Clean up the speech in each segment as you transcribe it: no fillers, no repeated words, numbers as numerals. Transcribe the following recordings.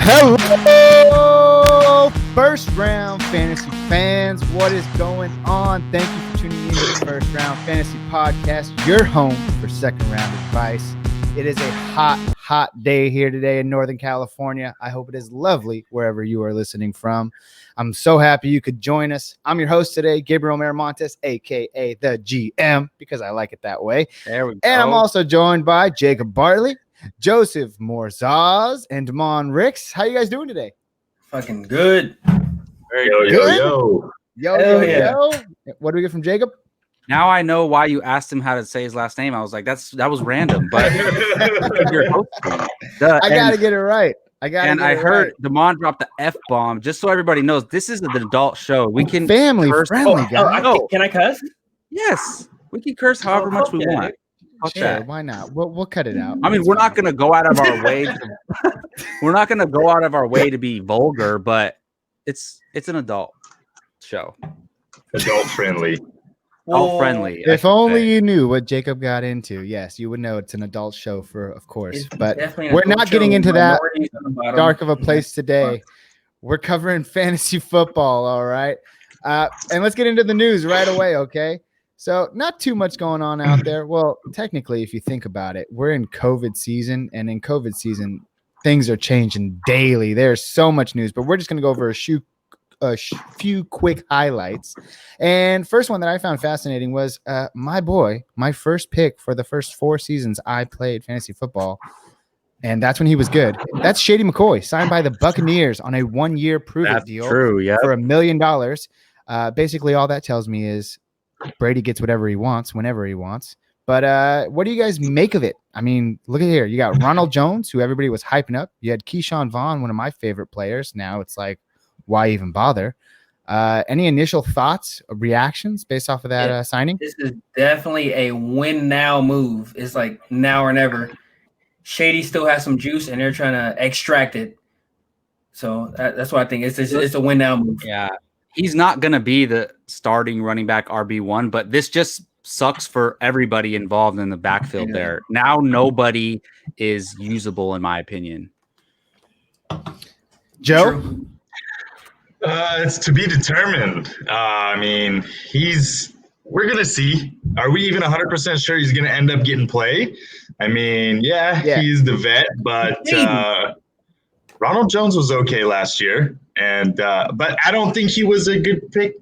Hello, first round fantasy fans. What is going on? Thank you for tuning in to the First Round Fantasy Podcast, your home for second round advice. It is a hot day here today in Northern California. I hope it is lovely wherever you are listening from. I'm so happy you could join us. I'm your host today, Gabriel Miramontes, aka the GM, because I like it that way. There we go. And I'm also joined by Jacob Bartley, Joseph Morzaz, and Damon Ricks. How you guys doing today? Fucking good. Very good. Yo. What do we get from Jacob? Now I know why you asked him how to say his last name. I was like, that was random, but you're hosting. I gotta get it right. I heard Damon drop the F-bomb, just so everybody knows this is an adult show. We can family curse. friendly, guys. Can I cuss? Yes, we can curse however much we want. Sure, why not? We'll cut it out. I mean, we're not gonna go out of our way. We're not gonna go out of our way to be vulgar, but it's an adult show. Adult friendly. Adult friendly. If only you knew what Jacob got into. Yes, you would know it's an adult show of course. But we're not getting into that dark of a place today. We're covering fantasy football, all right? And let's get into the news right away, okay? So not too much going on out there. Well, technically, if you think about it, we're in COVID season, and in COVID season, things are changing daily. There's so much news, but we're just going to go over a few quick highlights. And first one that I found fascinating was my first pick for the first 4 seasons I played fantasy football, and that's when he was good. That's Shady McCoy, signed by the Buccaneers on a 1-year prove-it deal for $1 million. Basically, all that tells me is Brady gets whatever he wants whenever he wants. But what do you guys make of it? I mean, look at here. You got Ronald Jones, who everybody was hyping up. You had Keyshawn Vaughn, one of my favorite players. Now it's like, why even bother? Any initial thoughts, reactions based off of that signing? This is definitely a win now move. It's like now or never. Shady still has some juice, and they're trying to extract it. So that's what I think. It's a win now move. Yeah. He's not going to be the starting running back RB1, but this just sucks for everybody involved in the backfield there. Now nobody is usable, in my opinion. Joe? It's to be determined. I mean, we're going to see. Are we even 100% sure he's going to end up getting play? I mean, yeah, he's the vet, but Ronald Jones was okay last year. And but I don't think he was a good pick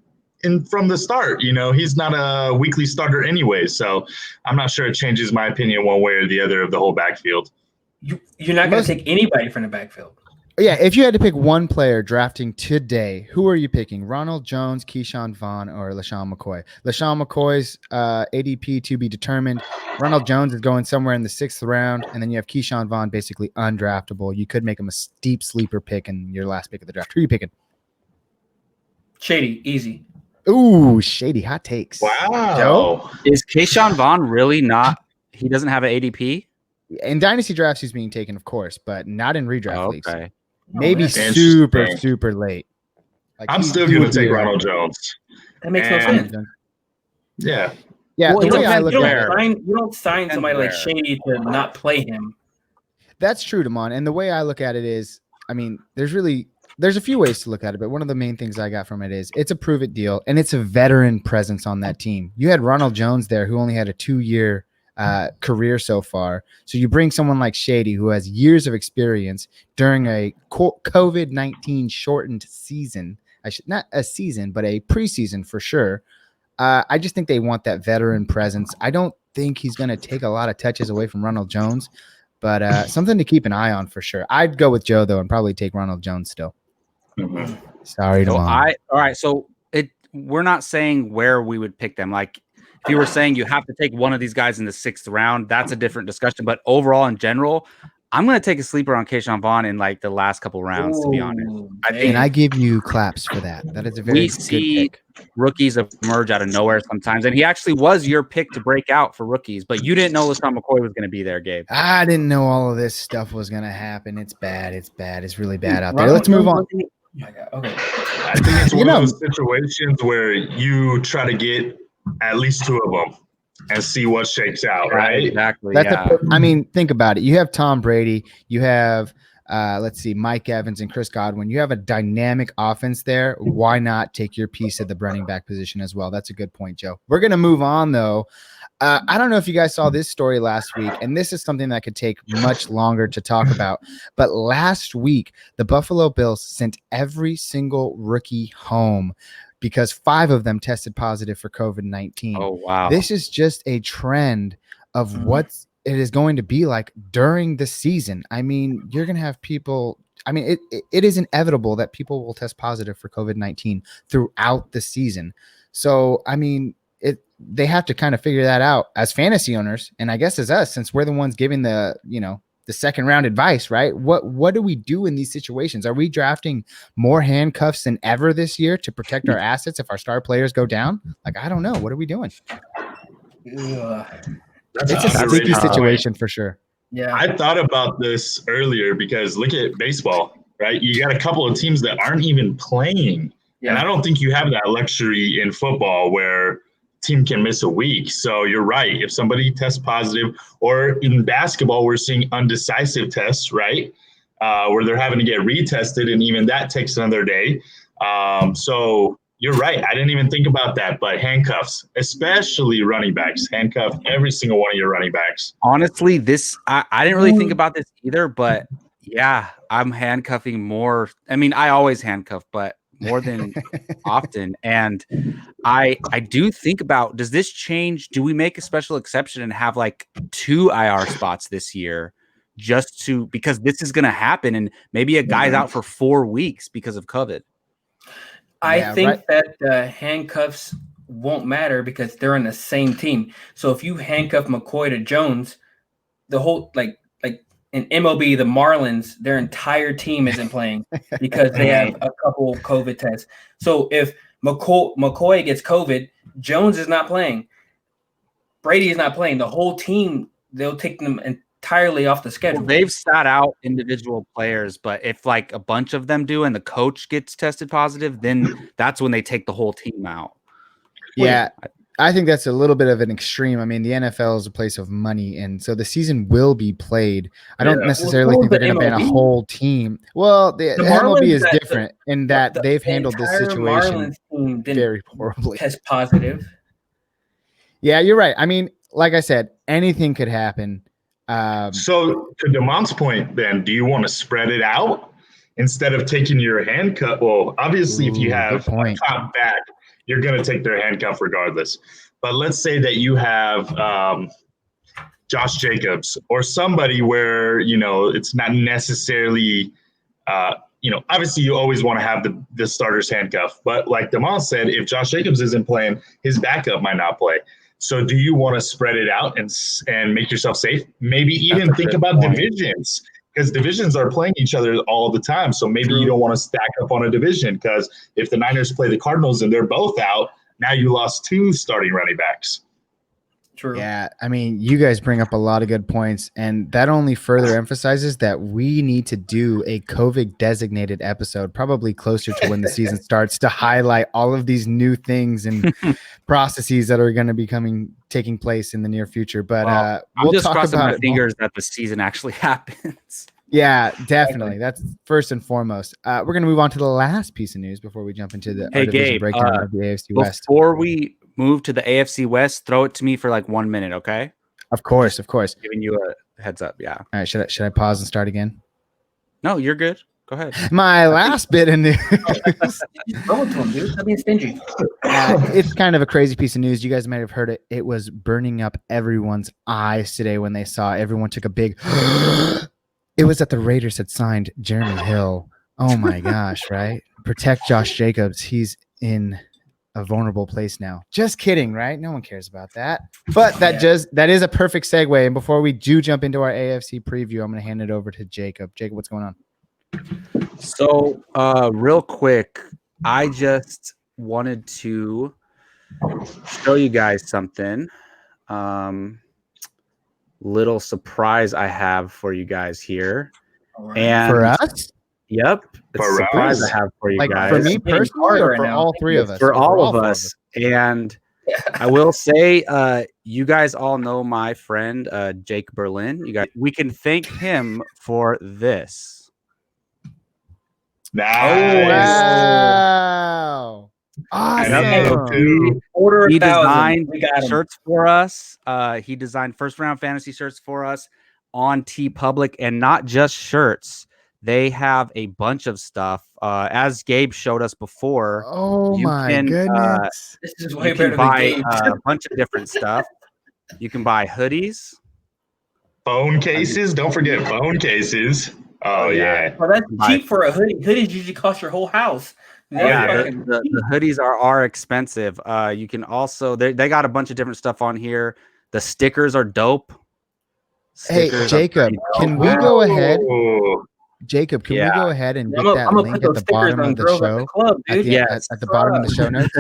from the start. You know, he's not a weekly starter anyway, so I'm not sure it changes my opinion one way or the other of the whole backfield. You're not going to take anybody from the backfield. Yeah, if you had to pick one player drafting today, who are you picking? Ronald Jones, Keyshawn Vaughn, or LaShawn McCoy? LaShawn McCoy's ADP to be determined. Ronald Jones is going somewhere in the 6th round, and then you have Keyshawn Vaughn basically undraftable. You could make him a steep sleeper pick in your last pick of the draft. Who are you picking? Shady, easy. Ooh, Shady, hot takes. Wow. Joe? Is Keyshawn Vaughn really not – he doesn't have an ADP? In dynasty drafts, he's being taken, of course, but not in redraft leagues. Okay. Maybe super late. Like I'm still going to take Ronald Jones. That makes no sense. Yeah. Yeah. Well, you don't sign somebody like where? Shady to not play him. That's true, Damon. And the way I look at it is, I mean, there's a few ways to look at it, but one of the main things I got from it is it's a prove-it deal, and it's a veteran presence on that team. You had Ronald Jones there, who only had a 2-year career so far. So you bring someone like Shady, who has years of experience during a COVID-19 shortened season. Not a season, but a preseason for sure. I just think they want that veteran presence. I don't think he's going to take a lot of touches away from Ronald Jones, but something to keep an eye on for sure. I'd go with Joe, though, and probably take Ronald Jones still. Mm-hmm. Sorry, So Damon. all right. So we're not saying where we would pick them. Like, if you were saying you have to take one of these guys in the 6th round, that's a different discussion. But overall, in general, I'm going to take a sleeper on Keyshawn Vaughn in like the last couple rounds, to be honest. And I give you claps for that. That is a very good pick. Rookies emerge out of nowhere sometimes. And he actually was your pick to break out for rookies, but you didn't know LaShawn McCoy was going to be there, Gabe. I didn't know all of this stuff was going to happen. It's bad. It's really bad out there. Let's move on. Okay. I think it's one of those situations where you try to get at least 2 of them and see what shakes out, right? Exactly. I mean, think about it. You have Tom Brady. You have let's see, Mike Evans and Chris Godwin. You have a dynamic offense there. Why not take your piece of the running back position as well? That's a good point, Joe. We're going to move on, though. I don't know if you guys saw this story last week, and this is something that could take much longer to talk about. But last week, the Buffalo Bills sent every single rookie home because 5 of them tested positive for COVID-19. Oh, wow. This is just a trend of what it is going to be like during the season. I mean, you're going to have people. I mean, it is inevitable that people will test positive for COVID-19 throughout the season. So, I mean, they have to kind of figure that out as fantasy owners, and I guess as us, since we're the ones giving the second round advice, right? What do we do in these situations? Are we drafting more handcuffs than ever this year to protect our assets if our star players go down? Like, I don't know. What are we doing? It's a sticky situation for sure. Yeah, I thought about this earlier because look at baseball, right? You got a couple of teams that aren't even playing. Yeah. And I don't think you have that luxury in football where team can miss a week. So you're right. If somebody tests positive, or in basketball, we're seeing undecisive tests, right? Where they're having to get retested, and even that takes another day. So you're right. I didn't even think about that, but handcuffs, especially running backs, handcuff every single one of your running backs. Honestly, I didn't really think about this either, but yeah, I'm handcuffing more. I mean, I always handcuff, but more than often. And I do think about, does this change? Do we make a special exception and have like 2 IR spots this year because this is going to happen, and maybe a guy's out for 4 weeks because of COVID? I think that the handcuffs won't matter because they're on the same team. So if you handcuff McCoy to Jones, the whole like in MLB, the Marlins, their entire team isn't playing because they have a couple COVID tests. So if McCoy gets COVID, Jones is not playing. Brady is not playing. The whole team, they'll take them entirely off the schedule. Well, they've sat out individual players, but if like a bunch of them do and the coach gets tested positive, then that's when they take the whole team out. Yeah. I think that's a little bit of an extreme. I mean, the NFL is a place of money, and so the season will be played. I don't necessarily think they're going to ban a whole team. Well, the MLB is different in that they've handled this situation very horribly. Test positive. Yeah, you're right. I mean, like I said, anything could happen. So to DeMont's point, then, do you want to spread it out instead of taking your handcuff? Well, obviously, if you have a top back, you're going to take their handcuff regardless. But let's say that you have Josh Jacobs or somebody where, it's not necessarily, obviously you always want to have the starter's handcuff. But like Demont said, if Josh Jacobs isn't playing, his backup might not play. So do you want to spread it out and make yourself safe? Maybe even think about divisions, because divisions are playing each other all the time. So maybe you don't want to stack up on a division, because if the Niners play the Cardinals and they're both out, now you lost 2 starting running backs. True. Yeah, I mean, you guys bring up a lot of good points, and that only further emphasizes that we need to do a COVID designated episode, probably closer to when the season starts, to highlight all of these new things and processes that are going to be taking place in the near future. But we'll just crossing my fingers that the season actually happens. Yeah, definitely. That's first and foremost. We're going to move on to the last piece of news before we jump into the division breakdown of the AFC West. Before we move to the AFC West, throw it to me for like 1 minute, okay? Of course. Giving you a heads up, yeah. All right, should I pause and start again? No, you're good. Go ahead. My last bit of news. Go to him, dude. Stop being stingy. It's kind of a crazy piece of news. You guys might have heard it. It was burning up everyone's eyes today when they saw it. Everyone took a big It was that the Raiders had signed Jeremy Hill. Oh my gosh, right? Protect Josh Jacobs. He's in a vulnerable place now. Just kidding, right? No one cares about that. But that is a perfect segue. And before we do jump into our AFC preview, I'm going to hand it over to Jacob. Jacob, what's going on? So, real quick, I just wanted to show you guys something. Little surprise I have for you guys here. Right. And for us? Yep. It's a surprise I have for you guys. For me personally, or for all 3 of us? For all of us. And I will say, you guys all know my friend, Jake Berlin. We can thank him for this. Nice. Wow. Awesome. Order He 1,000. designed We got him. shirts for us. He designed first round fantasy shirts for us on TeePublic, and not just shirts. They have a bunch of stuff. As Gabe showed us before, Oh my goodness. This is way better than Gabe. A bunch of different stuff. You can buy hoodies. Phone cases. Don't forget phone cases. Oh, yeah. Well, that's cheap for a hoodie. Hoodies usually cost your whole house. The hoodies are expensive. You can also they got a bunch of different stuff on here. The stickers are dope. Hey, Jacob, can we go ahead? Jacob, can we go ahead and get that link at the bottom of the show? At the bottom of the show notes.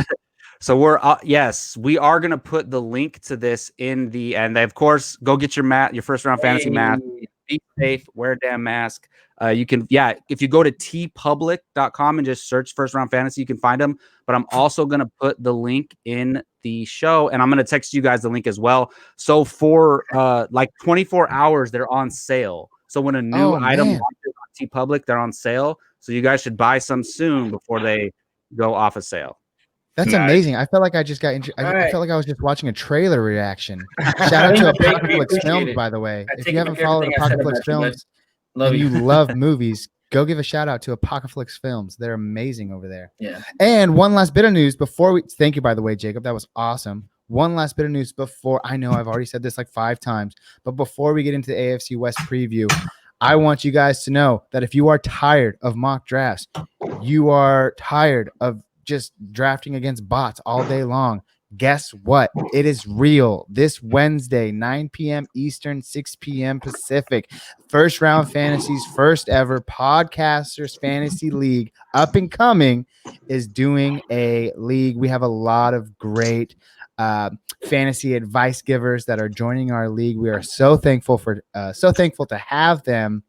So we're yes, we are gonna put the link to this in the and of course go get your first round fantasy mask. Be safe, wear a damn mask. You can if you go to tpublic.com and just search first round fantasy, you can find them. But I'm also gonna put the link in the show, and I'm gonna text you guys the link as well. So for like 24 hours, they're on sale. So when a new item launches on TeePublic, they're on sale. So you guys should buy some soon before they go off of sale. That's amazing. I felt like I just got. I felt like I was just watching a trailer reaction. Shout out to Apocalypse Films, by the way. If you haven't followed Apocalypse Films and you love movies, go give a shout out to Apocalypse Films. They're amazing over there. Yeah. And one last bit of news before we. Thank you, by the way, Jacob. That was awesome. One last bit of news before. I know I've already said this like 5 times, but before we get into the AFC West preview, I want you guys to know that if you are tired of mock drafts, you are tired of just drafting against bots all day long, guess what? It is real. This Wednesday, 9 p.m. Eastern, 6 p.m. Pacific, First Round Fantasy's first ever Podcasters Fantasy League, up and coming, is doing a league. We have a lot of great fantasy advice givers that are joining our league. We are so thankful to have them.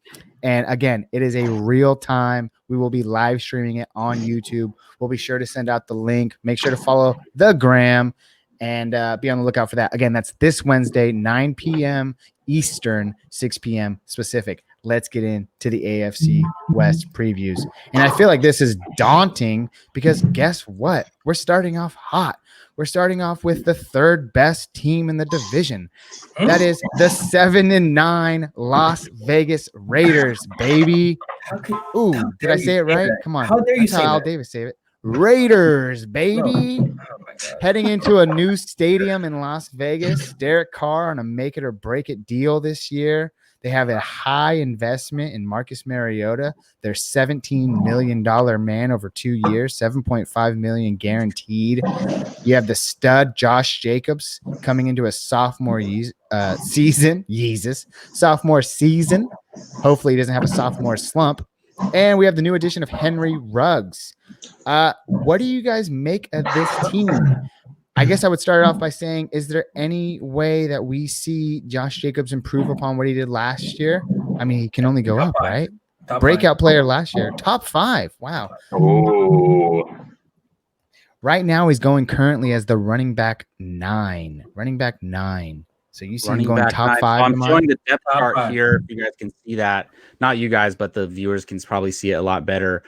And again, it is a real time. We will be live streaming it on YouTube. We'll be sure to send out the link. Make sure to follow the gram and be on the lookout for that. Again, that's this Wednesday, 9 p.m. Eastern, 6 p.m. Pacific. Let's get into the AFC West previews. And I feel like this is daunting because guess what? We're starting off hot. We're starting off with the third best team in the division. That is the 7-9 Las Vegas Raiders, baby. Ooh, did I say it right? Come on. How dare you say Al Davis say it. Raiders, baby. Heading into a new stadium in Las Vegas. Derek Carr on a make it or break it deal this year. They have a high investment in Marcus Mariota. Their $17 million man over 2 years, $7.5 million guaranteed. You have the stud Josh Jacobs coming into a sophomore season. Sophomore season. Hopefully he doesn't have a sophomore slump. And we have the new addition of Henry Ruggs. What do you guys make of this team? I guess I would start off by saying, is there any way that we see Josh Jacobs improve upon what he did last year? I mean, he can only go up, right? Breakout player last year. Top 5. Wow. Ooh. Right now, he's going currently as the running back 9. So you see him going top 5. So I'm showing the depth chart here. If you guys can see that. Not you guys, but the viewers can probably see it a lot better.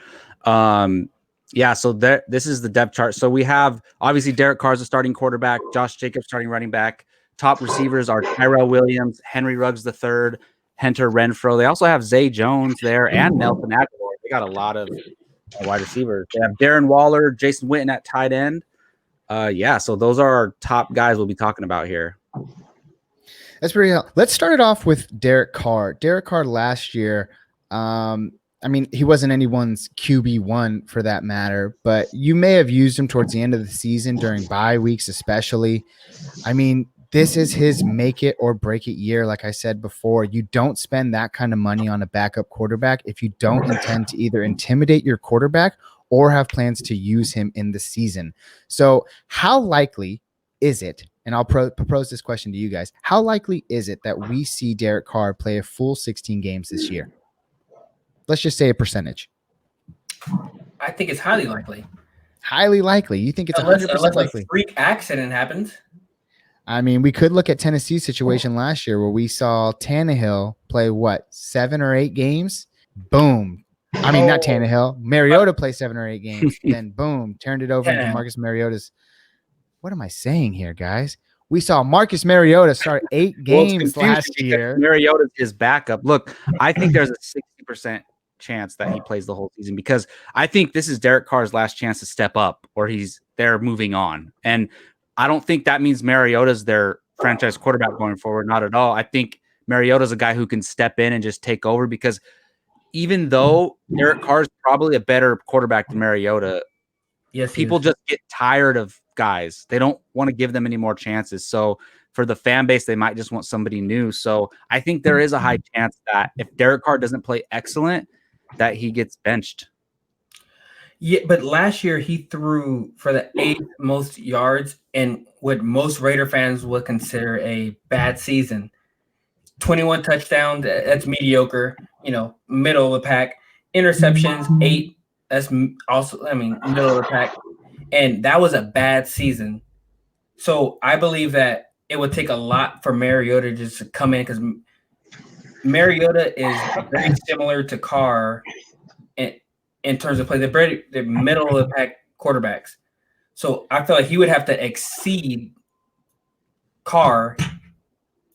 So this is the depth chart. So we have obviously Derek Carr's a starting quarterback, Josh Jacobs starting running back. Top receivers are Tyrell Williams, Henry Ruggs III, Hunter Renfrow. They also have Zay Jones there and Nelson Aguilar. They got a lot of wide receivers. They have Darren Waller, Jason Witten at tight end. So those are our top guys we'll be talking about here. That's pretty helpful. Let's start it off with Derek Carr. Derek Carr last year, I mean, he wasn't anyone's QB1 for that matter, but you may have used him towards the end of the season during bye weeks, especially. I mean, this is his make it or break it year. Like I said before, you don't spend that kind of money on a backup quarterback if you don't intend to either intimidate your quarterback or have plans to use him in the season. So how likely is it, and I'll propose this question to you guys, how likely is it that we see Derek Carr play a full 16 games this year? Let's just say a percentage. I think it's highly likely. Highly likely. You think it's 100% likely? A freak accident happens. I mean, we could look at Tennessee's situation last year where we saw Tannehill play 7 or 8 games. Boom. I mean, not Tannehill. Mariota played 7 or 8 games. Then boom, turned it over into Marcus Mariota's. What am I saying here, guys? We saw Marcus Mariota start 8 games last year. Mariota's his backup. Look, I think there's a 60% chance that he plays the whole season because I think this is Derek Carr's last chance to step up, or they're moving on. And I don't think that means Mariota's their franchise quarterback going forward. Not at all. I think Mariota's a guy who can step in and just take over because even though Derek Carr's probably a better quarterback than Mariota, people just get tired of guys. They don't want to give them any more chances. So for the fan base, they might just want somebody new. So I think there is a high chance that if Derek Carr doesn't play excellent, that he gets benched. Yeah, but last year he threw for the 8th most yards in what most Raider fans would consider a bad season. 21 touchdowns, that's mediocre, middle of the pack. Interceptions, 8, that's also, middle of the pack. And that was a bad season. So I believe that it would take a lot for Mariota just to come in because Mariota is very similar to Carr in terms of play. They're middle of the pack quarterbacks. So I feel like he would have to exceed Carr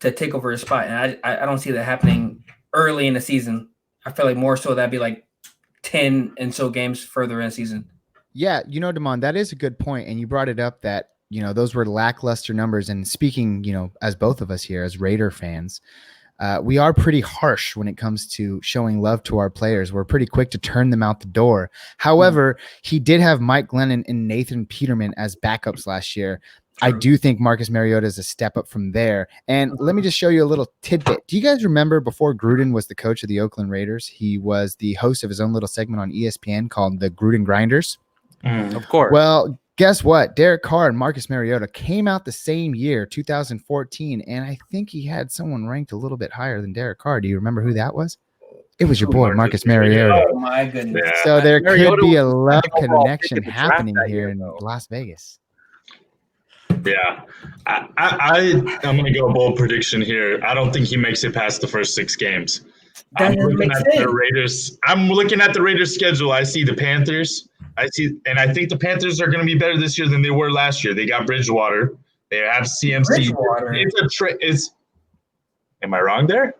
to take over his spot. And I don't see that happening early in the season. I feel like more so that'd be like 10 and so games further in the season. Yeah, Damon, that is a good point. And you brought it up that, those were lackluster numbers. And speaking, as both of us here, as Raider fans, we are pretty harsh when it comes to showing love to our players. We're pretty quick to turn them out the door. However, he did have Mike Glennon and Nathan Peterman as backups last year. I do think Marcus Mariota is a step up from there. And let me just show you a little tidbit. Do you guys remember before Gruden was the coach of the Oakland Raiders, he was the host of his own little segment on ESPN called the Gruden Grinders? Of course. Well, guess what? Derek Carr and Marcus Mariota came out the same year, 2014, and I think he had someone ranked a little bit higher than Derek Carr. Do you remember who that was? It was your boy, Marcus Mariota. Oh, my goodness. Yeah. So there could be a love connection happening here in Las Vegas. Yeah, I'm going to go bold prediction here. I don't think he makes it past the first 6 games. I'm looking at the Raiders schedule. I see the Panthers. And I think the Panthers are going to be better this year than they were last year. They got Bridgewater. They have CMC. Am I wrong there?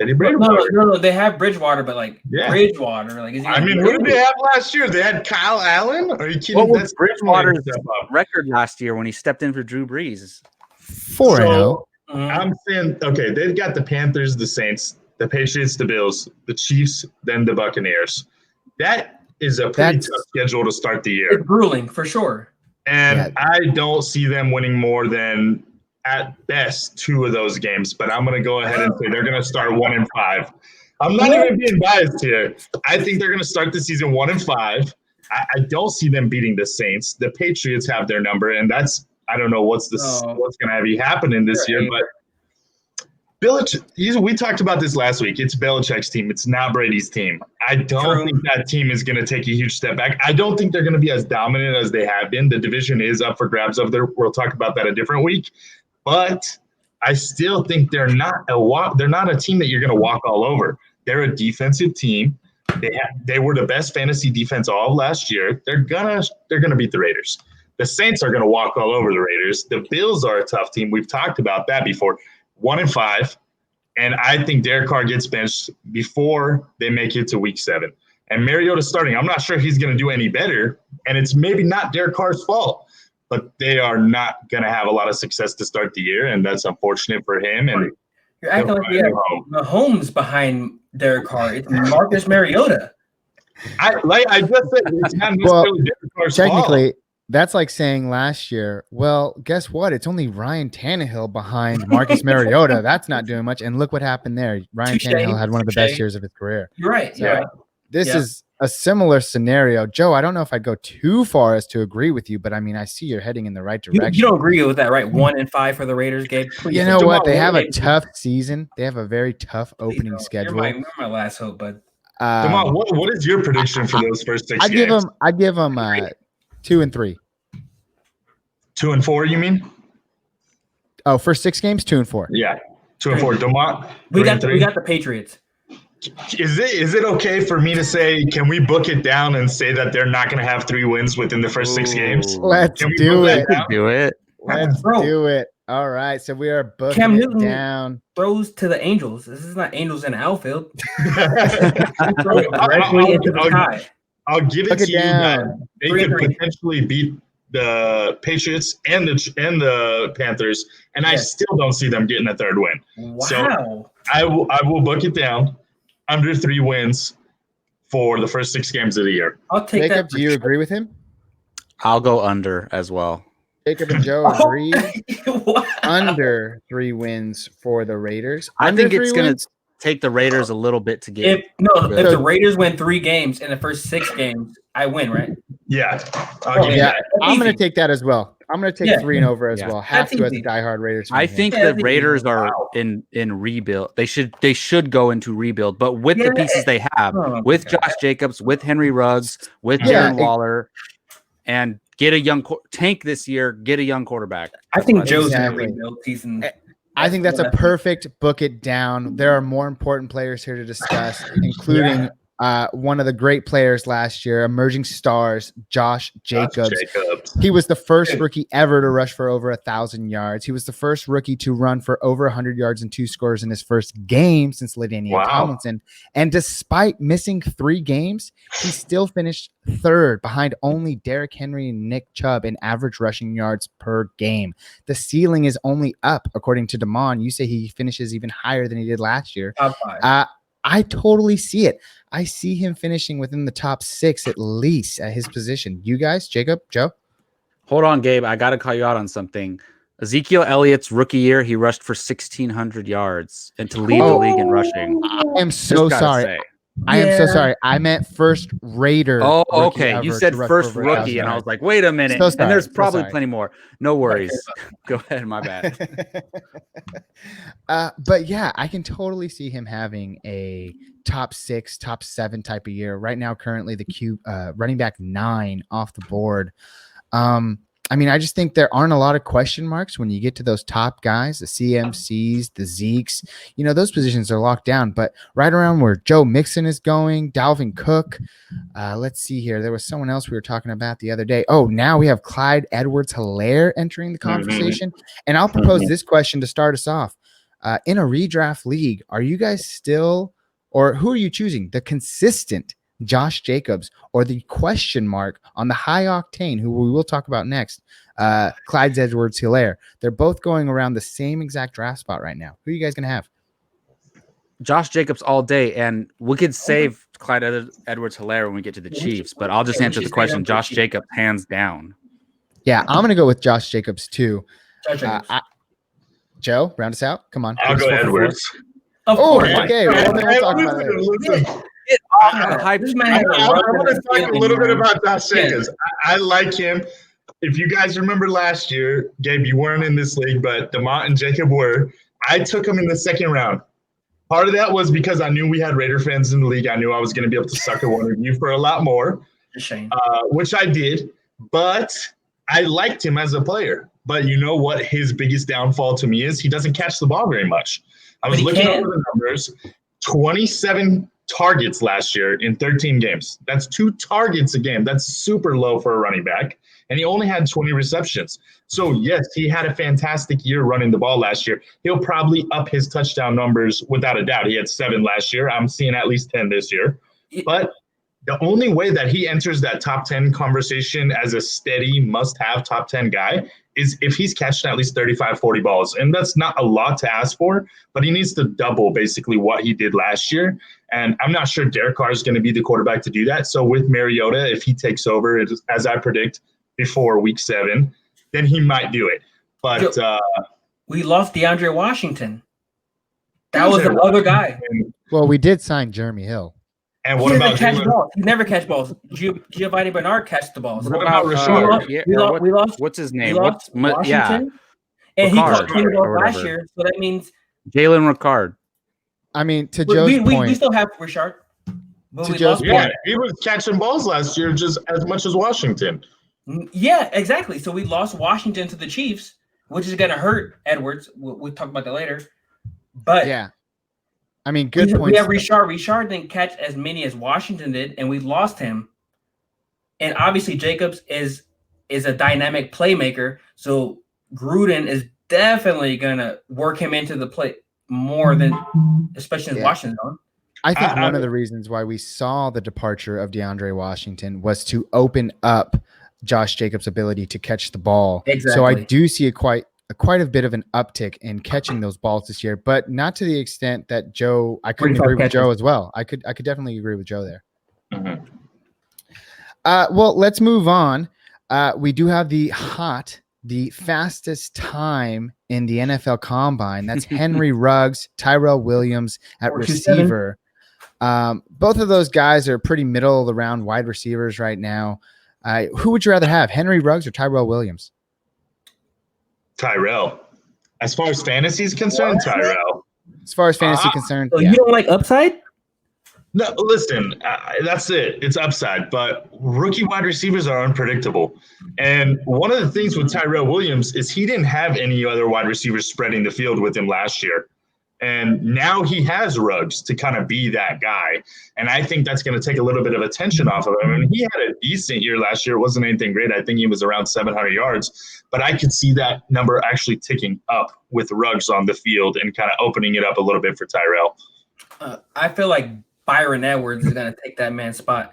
Teddy Bridgewater. No, they have Bridgewater, but Bridgewater. Who did they have last year? They had Kyle Allen? Are you kidding? What was Bridgewater's record last year when he stepped in for Drew Brees? 4-0. I'm saying, okay, they've got the Panthers, the Saints, the Patriots, the Bills, the Chiefs, then the Buccaneers. That is a pretty tough schedule to start the year. It's grueling, for sure. And I don't see them winning more than, at best, 2 of those games. But I'm going to go ahead and say they're going to start 1-5. I'm not even being biased here. I think they're going to start the season 1-5. I don't see them beating the Saints. The Patriots have their number, and I don't know what's going to be happening this year. But Belichick, we talked about this last week. It's Belichick's team. It's not Brady's team. I don't think that team is going to take a huge step back. I don't think they're going to be as dominant as they have been. The division is up for grabs over there. We'll talk about that a different week. But I still think they're not a team that you're going to walk all over. They're a defensive team. They were the best fantasy defense all of last year. They're gonna beat the Raiders. The Saints are gonna walk all over the Raiders. The Bills are a tough team. We've talked about that before. 1-5, and I think Derek Carr gets benched before they make it to Week 7. And Mariota starting. I'm not sure he's gonna do any better, and it's maybe not Derek Carr's fault. But they are not going to have a lot of success to start the year, and that's unfortunate for him. And you're acting like you have Mahomes behind Derek Carr. It's Marcus Mariota. I just said, it's not necessarily Derek Carr's technically, fault. That's like saying last year, well, guess what? It's only Ryan Tannehill behind Marcus Mariota. That's not doing much. And look what happened there. Ryan Tannehill had one of the best years of his career. You're right. So, this is a similar scenario. Joe, I don't know if I'd go too far as to agree with you, but I mean, I see you're heading in the right direction. You don't agree with that, right? 1-5 for the Raiders, Gabe. Please. You know what? They have a tough season. They have a very tough opening schedule. You're my last hope, bud. What is your prediction for those first 6 games? I'd give them 2-3. 2-4, you mean? Oh, first 6 games, 2-4. Yeah, 2-4. Demont, we got the Patriots. Is it okay for me to say, can we book it down and say that they're not going to have 3 wins within the first 6 games? Let's Can we do it. Do it. Let's do it. All right. So we are booking Cam it Newton down. Throws to the Angels. This is not Angels in the outfield. I'll give it to you that they could potentially beat the Patriots and the Panthers, and I still don't see them getting a 3rd win. Wow. So I will book it down under 3 wins for the first 6 games of the year. I'll take Jacob, that. do you agree with him? I'll go under as well. Jacob and Joe agree. Under 3 wins for the Raiders. I think it's going to take the Raiders a little bit to get. If the Raiders win 3 games in the first 6 games, I win, right? Yeah. I'm going to take that as well. I'm going to take 3 and over as well. Have to as a diehard Raiders fan. I think the Raiders are in rebuild. They should go into rebuild, but with the pieces they have, with Josh Jacobs, with Henry Ruggs, with Darren Waller, and get a young tank this year. Get a young quarterback. I think Joe's going to rebuild season. I think that's a perfect book it down. There are more important players here to discuss, including one of the great players last year, emerging stars, Josh Jacobs. He was the first rookie ever to rush for over 1,000 yards. He was the first rookie to run for over 100 yards and 2 scores in his first game since LaDainian Tomlinson. And despite missing 3 games, he still finished 3rd behind only Derrick Henry and Nick Chubb in average rushing yards per game. The ceiling is only up, according to Damon. You say he finishes even higher than he did last year. Top 5. I totally see it. I see him finishing within the top 6 at least at his position. You guys, Jacob, Joe? Hold on, Gabe. I got to call you out on something. Ezekiel Elliott's rookie year, he rushed for 1,600 yards and to lead the league in rushing. I am so sorry. I am so sorry. I meant first Raider. Oh, okay. You said first rookie, and I was like, wait a minute. So and there's probably plenty more. No worries. Go ahead. My bad. But yeah, I can totally see him having a top 6, top 7 type of year. Right now, currently the running back 9 off the board. I mean, I just think there aren't a lot of question marks when you get to those top guys, the CMCs, the Zekes. You know, those positions are locked down. But right around where Joe Mixon is going, Dalvin Cook. Let's see here. There was someone else we were talking about the other day. Oh, now we have Clyde Edwards-Helaire entering the conversation. And I'll propose this question to start us off. In a redraft league, are you guys still, or who are you choosing? The consistent Josh Jacobs or the question mark on the high octane, who we will talk about next, Clyde Edwards-Helaire? They're both going around the same exact draft spot right now. Who are you guys going to have? Josh Jacobs all day, and we could save Clyde Edwards-Helaire when we get to the Chiefs, but I'll just answer the question. Josh Jacobs, hands down. Yeah, I'm going to go with Josh Jacobs too. Joe, round us out. Come on. I'll go Edwards. Okay. Well, then we'll talk about it. I want to talk a little bit about Josh Jacobs. I like him. If you guys remember last year, Gabe, you weren't in this league, but DeMont and Jacob were. I took him in the 2nd round. Part of that was because I knew we had Raider fans in the league. I knew I was going to be able to sucker one of you for a lot more, which I did. But I liked him as a player. But you know what his biggest downfall to me is? He doesn't catch the ball very much. I was looking over the numbers. 27 targets last year in 13 games. That's 2 targets a game. That's super low for a running back. And he only had 20 receptions. So, yes, he had a fantastic year running the ball last year. He'll probably up his touchdown numbers without a doubt. He had 7 last year. I'm seeing at least 10 this year. But the only way that he enters that top 10 conversation as a steady must-have top 10 guy is if he's catching at least 35, 40 balls. And that's not a lot to ask for, but he needs to double basically what he did last year. And I'm not sure Derek Carr is going to be the quarterback to do that. So with Mariota, if he takes over, as I predict, before week 7, then he might do it. But we lost DeAndre Washington. That was the other guy. Well, we did sign Jeremy Hill. And what about catch balls? He never catch balls. Giovanni Bernard catch the balls. What about Rashard? We lost. What's his name? Washington. And he caught 20 balls last year. So that means Jalen Ricard. I mean, to Joe's point, we still have Rashard. He was catching balls last year just as much as Washington. Yeah, exactly. So we lost Washington to the Chiefs, which is going to hurt Edwards. We'll talk about that later. But yeah, I mean, good point. We have Richard. Richard didn't catch as many as Washington did, and we lost him. And obviously, Jacobs is a dynamic playmaker, so Gruden is definitely gonna work him into the play more than, especially in Washington. I think one of the reasons why we saw the departure of DeAndre Washington was to open up Josh Jacobs' ability to catch the ball. Exactly. So I do see quite a bit of an uptick in catching those balls this year, but not to the extent that Joe. I couldn't agree with Joe as well. I could definitely agree with Joe there. Mm-hmm. Well, let's move on. We do have the fastest time in the NFL Combine. That's Henry Ruggs, Tyrell Williams at receiver. Both of those guys are pretty middle of the round wide receivers right now. Who would you rather have, Henry Ruggs or Tyrell Williams? Tyrell. As far as fantasy is concerned, Tyrell. As far as fantasy concerned, so you don't like upside? No, listen, that's it. It's upside, but rookie wide receivers are unpredictable. And one of the things with Tyrell Williams is he didn't have any other wide receivers spreading the field with him last year. And now he has Ruggs to kind of be that guy. And I think that's going to take a little bit of attention off of him. I mean, he had a decent year last year. It wasn't anything great. I think he was around 700 yards. But I could see that number actually ticking up with Ruggs on the field and kind of opening it up a little bit for Tyrell. I feel like Byron Edwards is going to take that man's spot.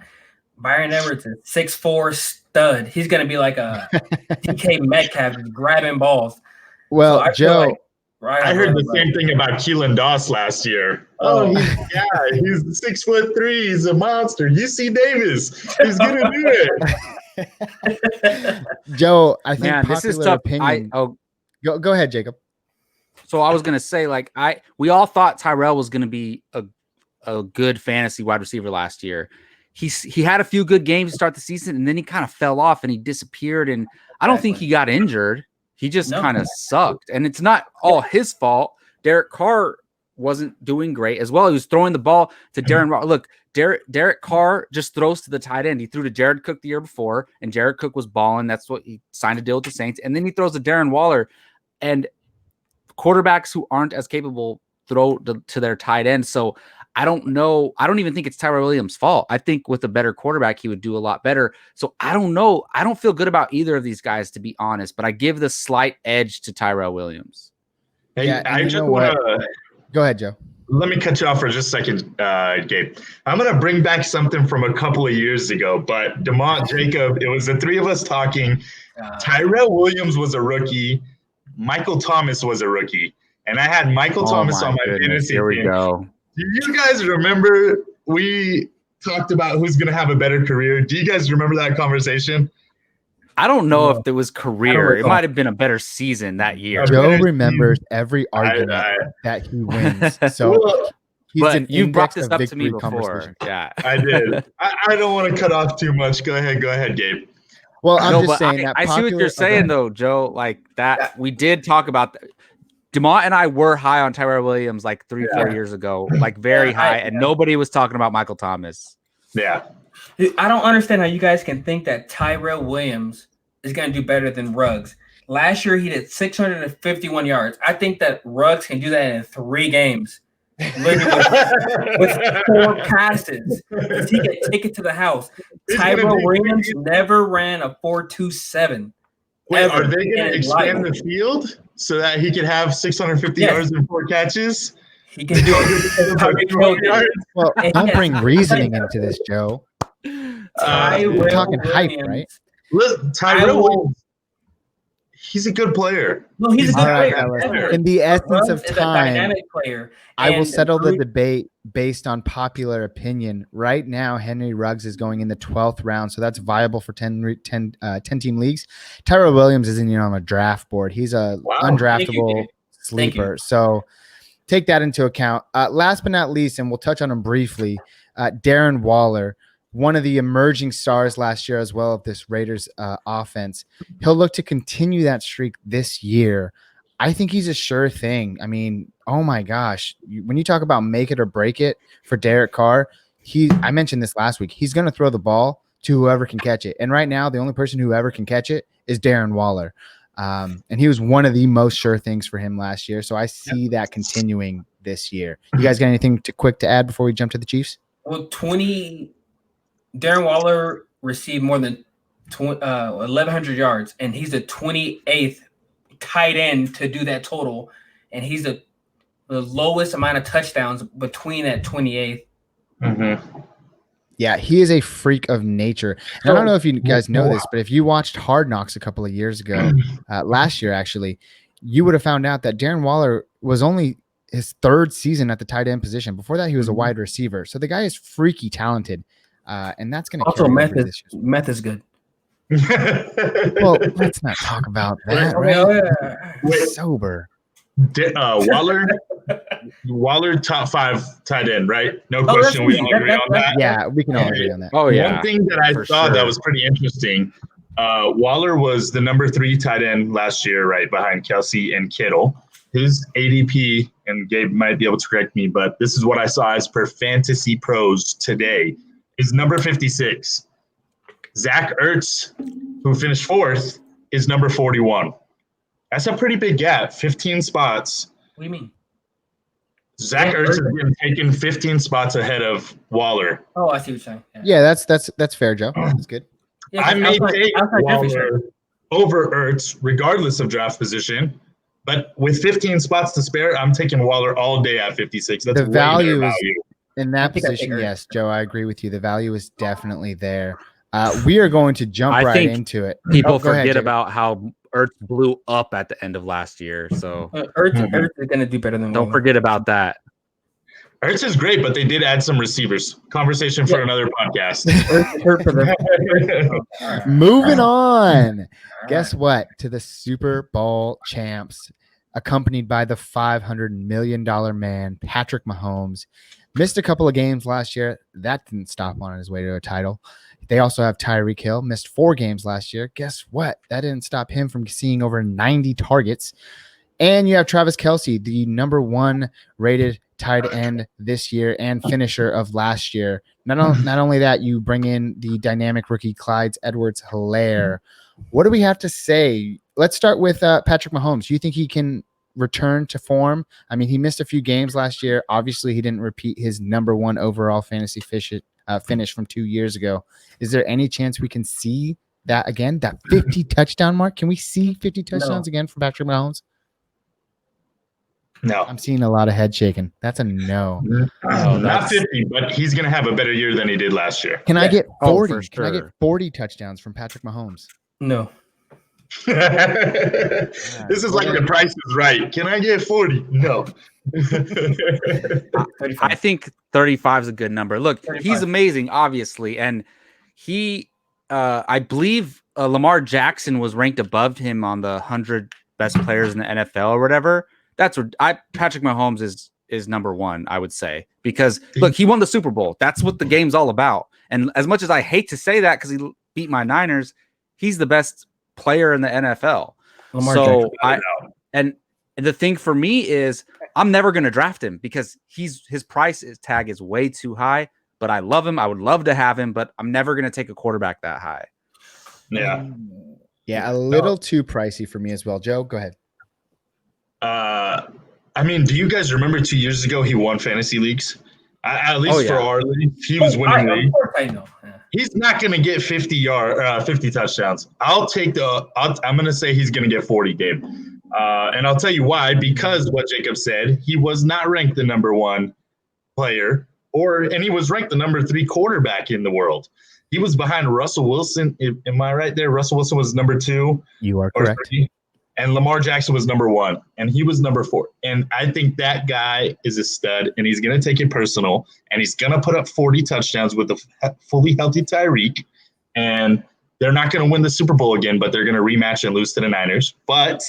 Byron Edwards is 6'4" stud. He's going to be like a DK Metcalf, just grabbing balls. Well, so Joe, I heard the same thing about Keelan Doss last year. He's 6'3". He's a monster. UC Davis. He's going to do it. Joe, I think this is tough. Opinion. Go ahead, Jacob. So I was going to say, we all thought Tyrell was going to be a good fantasy wide receiver last year. He had a few good games to start the season, and then he kind of fell off and he disappeared. And I don't think he got injured. He just kind of sucked. And it's not all his fault. Derek Carr wasn't doing great as well. He was throwing the ball to Darren. Look, Derek Carr just throws to the tight end. He threw to Jared Cook the year before, and Jared Cook was balling. That's what he signed a deal with the Saints. And then he throws to Darren Waller. And quarterbacks who aren't as capable throw to their tight end. So I don't know. I don't even think it's Tyrell Williams' fault. I think with a better quarterback, he would do a lot better. So I don't know. I don't feel good about either of these guys, to be honest, but I give the slight edge to Tyrell Williams. Hey, I just want to go ahead, Joe. Let me cut you off for just a second, Gabe. I'm going to bring back something from a couple of years ago, but DeMont, Jacob, it was the three of us talking. Tyrell Williams was a rookie. Michael Thomas was a rookie. And I had Michael Thomas on my fantasy team. Here we go. Do you guys remember we talked about who's going to have a better career? Do you guys remember that conversation? I don't know if it was career. It might have been a better season that year. Joe remembers every argument that he wins. So but you brought this up to me before. Yeah, I did. I don't want to cut off too much. Go ahead, Gabe. Well, I'm just saying that I see what you're saying, though, Joe. Like that, we did talk about that. DeMont and I were high on Tyrell Williams like 3-4 years ago, like very high, and nobody was talking about Michael Thomas. Yeah. Dude, I don't understand how you guys can think that Tyrell Williams is going to do better than Ruggs. Last year, he did 651 yards. I think that Ruggs can do that in 3 games. Literally with 4 passes. He can take it to the house. Tyrell Williams never ran a 4.27. Wait, are they going to expand the field so that he can have 650 yards and 4 catches? He can do it. Well, don't bring reasoning into this, Joe. We're talking hype, right? Look, Tyrell Williams, he's a good player. No, he's a good player. In the essence of time, dynamic player. I will settle the debate based on popular opinion. Right now, Henry Ruggs is going in the 12th round, so that's viable for 10-team leagues. Tyrell Williams isn't even on a draft board. He's a undraftable sleeper. So take that into account. Last but not least, and we'll touch on him briefly, Darren Waller, one of the emerging stars last year as well of this Raiders offense. He'll look to continue that streak this year. I think he's a sure thing. I mean, oh my gosh. When you talk about make it or break it for Derek Carr, I mentioned this last week. He's going to throw the ball to whoever can catch it. And right now, the only person who ever can catch it is Darren Waller. And he was one of the most sure things for him last year. So I see that continuing this year. You guys got anything quick to add before we jump to the Chiefs? Well, Darren Waller received more than 1,100 yards, and he's the 28th tight end to do that total, and he's the lowest amount of touchdowns between that 28th. Mm-hmm. Yeah, he is a freak of nature. And I don't know if you guys know this, but if you watched Hard Knocks a couple of years ago, last year actually, you would have found out that Darren Waller was only his third season at the tight end position. Before that, he was a wide receiver. So the guy is freaky talented, and that's going to also meth is good. Well, let's not talk about that. Right? Sober. Waller top 5 tight end, right? No question. We all agree on that. Yeah, we can all agree on that. Oh yeah. One thing that I thought that was pretty interesting. Waller was the number 3 tight end last year, right behind Kelsey and Kittle. His ADP, and Gabe might be able to correct me, but this is what I saw as per Fantasy Pros today, is number 56. Zach Ertz, who finished 4th, is number 41. That's a pretty big gap, 15 spots. What do you mean? Zach Ertz has been taken 15 spots ahead of Waller. Oh, I see what you're saying. Yeah, that's fair, Joe. That's good. Yeah, I may take Waller over Ertz regardless of draft position, but with 15 spots to spare, I'm taking Waller all day at 56. That's the value is value. In that position. Yes, Joe, I agree with you. The value is definitely there. We are going to jump right into it. People forget about how Ertz blew up at the end of last year. So Ertz is going to do better than don't forget about that. Ertz is great, but they did add some receivers. Conversation for another podcast. Moving on. Guess what? To the Super Bowl champs, accompanied by the $500 million man, Patrick Mahomes. Missed a couple of games last year. That didn't stop him on his way to a title. They also have Tyreek Hill, missed 4 games last year. Guess what? That didn't stop him from seeing over 90 targets. And you have Travis Kelce, the number 1 rated tight end this year and finisher of last year. Not only that, you bring in the dynamic rookie Clyde Edwards-Helaire. What do we have to say? Let's start with Patrick Mahomes. Do you think he can return to form? I mean, he missed a few games last year. Obviously, he didn't repeat his number 1 overall fantasy finish from 2 years ago. Is there any chance we can see that again? That 50 touchdown mark? Can we see 50 touchdowns again from Patrick Mahomes? No. I'm seeing a lot of head shaking. That's a no. Not 50, but he's going to have a better year than he did last year. Can I get 40? Sure. Can I get 40 touchdowns from Patrick Mahomes? No. This is like The Price is Right. Can I get 40? No. I think 35 is a good number. Look, 35. He's amazing, obviously, and he, I believe, Lamar Jackson was ranked above him on the 100 best players in the NFL or whatever. That's what Patrick Mahomes is number 1, I would say, because look, he won the Super Bowl. That's what the game's all about. And as much as I hate to say that because he beat my Niners, he's the best player in the NFL. And the thing for me is I'm never going to draft him because his price tag is way too high, but I love him. I would love to have him, but I'm never going to take a quarterback that high. Yeah. Yeah. A little too pricey for me as well. Joe, go ahead. I mean, do you guys remember 2 years ago he won fantasy leags? At least for our league, he was winning league. Of course I know. Yeah. He's not going to get 50 touchdowns. I'm going to say he's going to get 40, Gabe. And I'll tell you why. Because what Jacob said, he was not ranked the number 1 player, and he was ranked the number 3 quarterback in the world. He was behind Russell Wilson. Am I right there? Russell Wilson was number 2. You are correct. 3. And Lamar Jackson was number 1, and he was number 4. And I think that guy is a stud, and he's going to take it personal, and he's going to put up 40 touchdowns with a fully healthy Tyreek. And they're not going to win the Super Bowl again, but they're going to rematch and lose to the Niners. But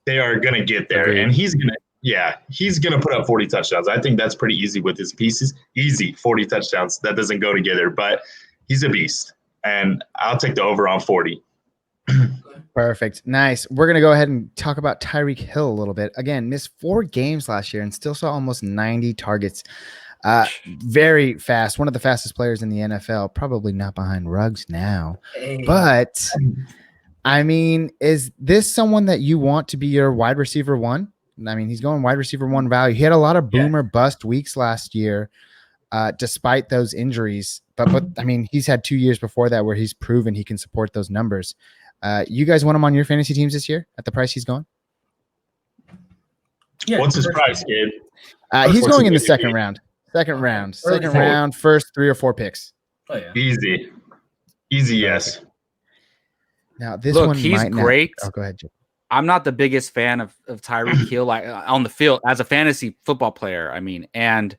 they are going to get there, and he's going to put up 40 touchdowns. I think that's pretty easy with his pieces. Easy, 40 touchdowns. That doesn't go together, but he's a beast, and I'll take the over on 40. Perfect. Nice. We're going to go ahead and talk about Tyreek Hill a little bit. Again, missed 4 games last year and still saw almost 90 targets. Very fast. One of the fastest players in the NFL, probably not behind Ruggs now. But, I mean, is this someone that you want to be your wide receiver 1? I mean, he's going wide receiver 1 value. He had a lot of boomer bust weeks last year, despite those injuries. But I mean, he's had 2 years before that where he's proven he can support those numbers. You guys want him on your fantasy teams this year at the price he's going? Yeah. What's his price, Gabe? He's going in the second round. Second round, first 3 or 4 picks. Oh, yeah. Easy, yes. Now this one he's might great. Oh, go ahead, Jim. I'm not the biggest fan of Tyreek Hill on the field as a fantasy football player. I mean, and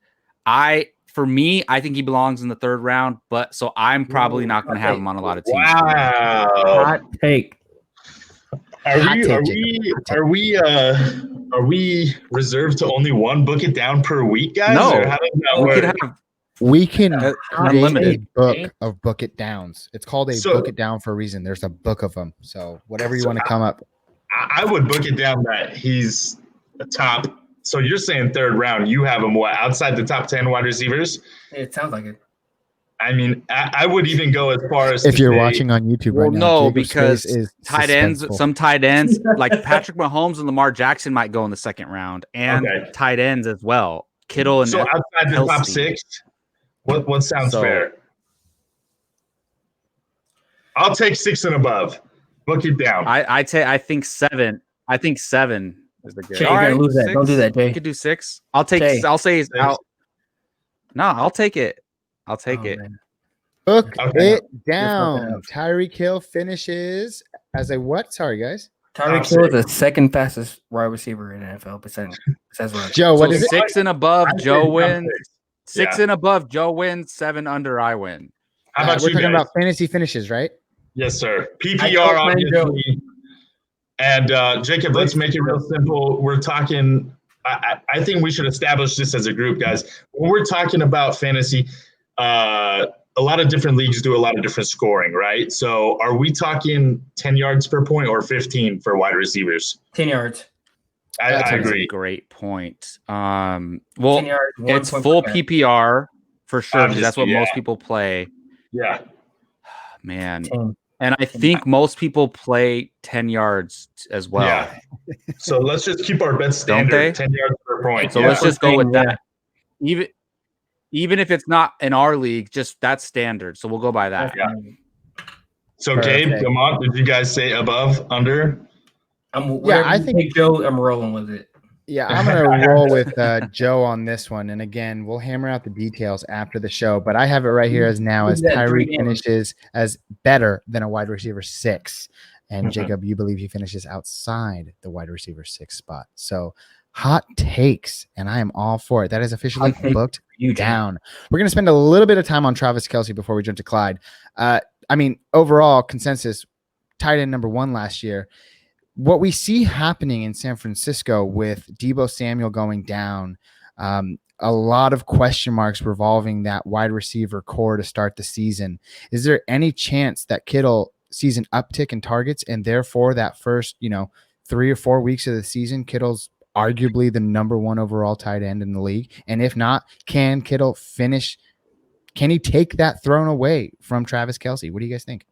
for me, I think he belongs in the 3rd round. But so I'm probably not going to have him on a lot of teams. Wow, hot take. Are we reserved to only one book it down per week, guys? No, or how does that work? We can unlimited book of book it downs. It's called a book it down for a reason. There's a book of them. So whatever you want to come up. I would book it down that he's a top. So you're saying 3rd round, you have him outside the top 10 wide receivers? It sounds like it. I mean, I would even go as far as if you're watching on YouTube right now. No, because tight ends, some tight ends like Patrick Mahomes and Lamar Jackson might go in the 2nd round, and tight ends as well. Kittle and outside the top 6. What sounds fair? I'll take 6 and above. Book it down. I think 7. I think 7 is the good. Jay, you're gonna lose that. Don't do that, Jay. You could do 6. I'll take. Jay. I'll say. I'll take it. I'll take it. Man. Book it down. Tyreek Hill finishes as a what? Sorry, guys. Tyreek Hill is the 2nd fastest wide receiver in NFL percentage. Joe, what is it? 6 and above, Joe wins. 6 and above, Joe wins. 7 under, I win. How about we're talking about fantasy finishes, right? Yes, sir. PPR, obviously. And Jacob, let's make it real simple. We're talking. I think we should establish this as a group, guys. When we're talking about fantasy, a lot of different leagues do a lot of different scoring, right? So are we talking 10 yards per point or 15 for wide receivers? 10 yards. I agree. A great point. Well, yards, it's full PPR for sure. That's what most people play. Yeah. Man. 10. And I think most people play 10 yards as well. Yeah. So let's just keep our bets standard, 10 yards per point. So let's just go with that. Even if it's not in our league, just that's standard. So we'll go by that. Yeah. So Gabe, Demont, did you guys say above, under? I think Joe, I'm rolling with it. Yeah, I'm going to roll with Joe on this one. And again, we'll hammer out the details after the show. But I have it right here as Tyreek finishes as better than a wide receiver 6. And Jacob, you believe he finishes outside the wide receiver 6 spot. So hot takes, and I am all for it. That is officially booked down. We're going to spend a little bit of time on Travis Kelce before we jump to Clyde. I mean, overall consensus, tight end number 1 last year. What we see happening in San Francisco with Deebo Samuel going down, a lot of question marks revolving that wide receiver core to start the season. Is there any chance that Kittle sees an uptick in targets and therefore that first, 3 or 4 weeks of the season, Kittle's arguably the number 1 overall tight end in the league? And if not, can Kittle finish? Can he take that thrown away from Travis Kelce? What do you guys think?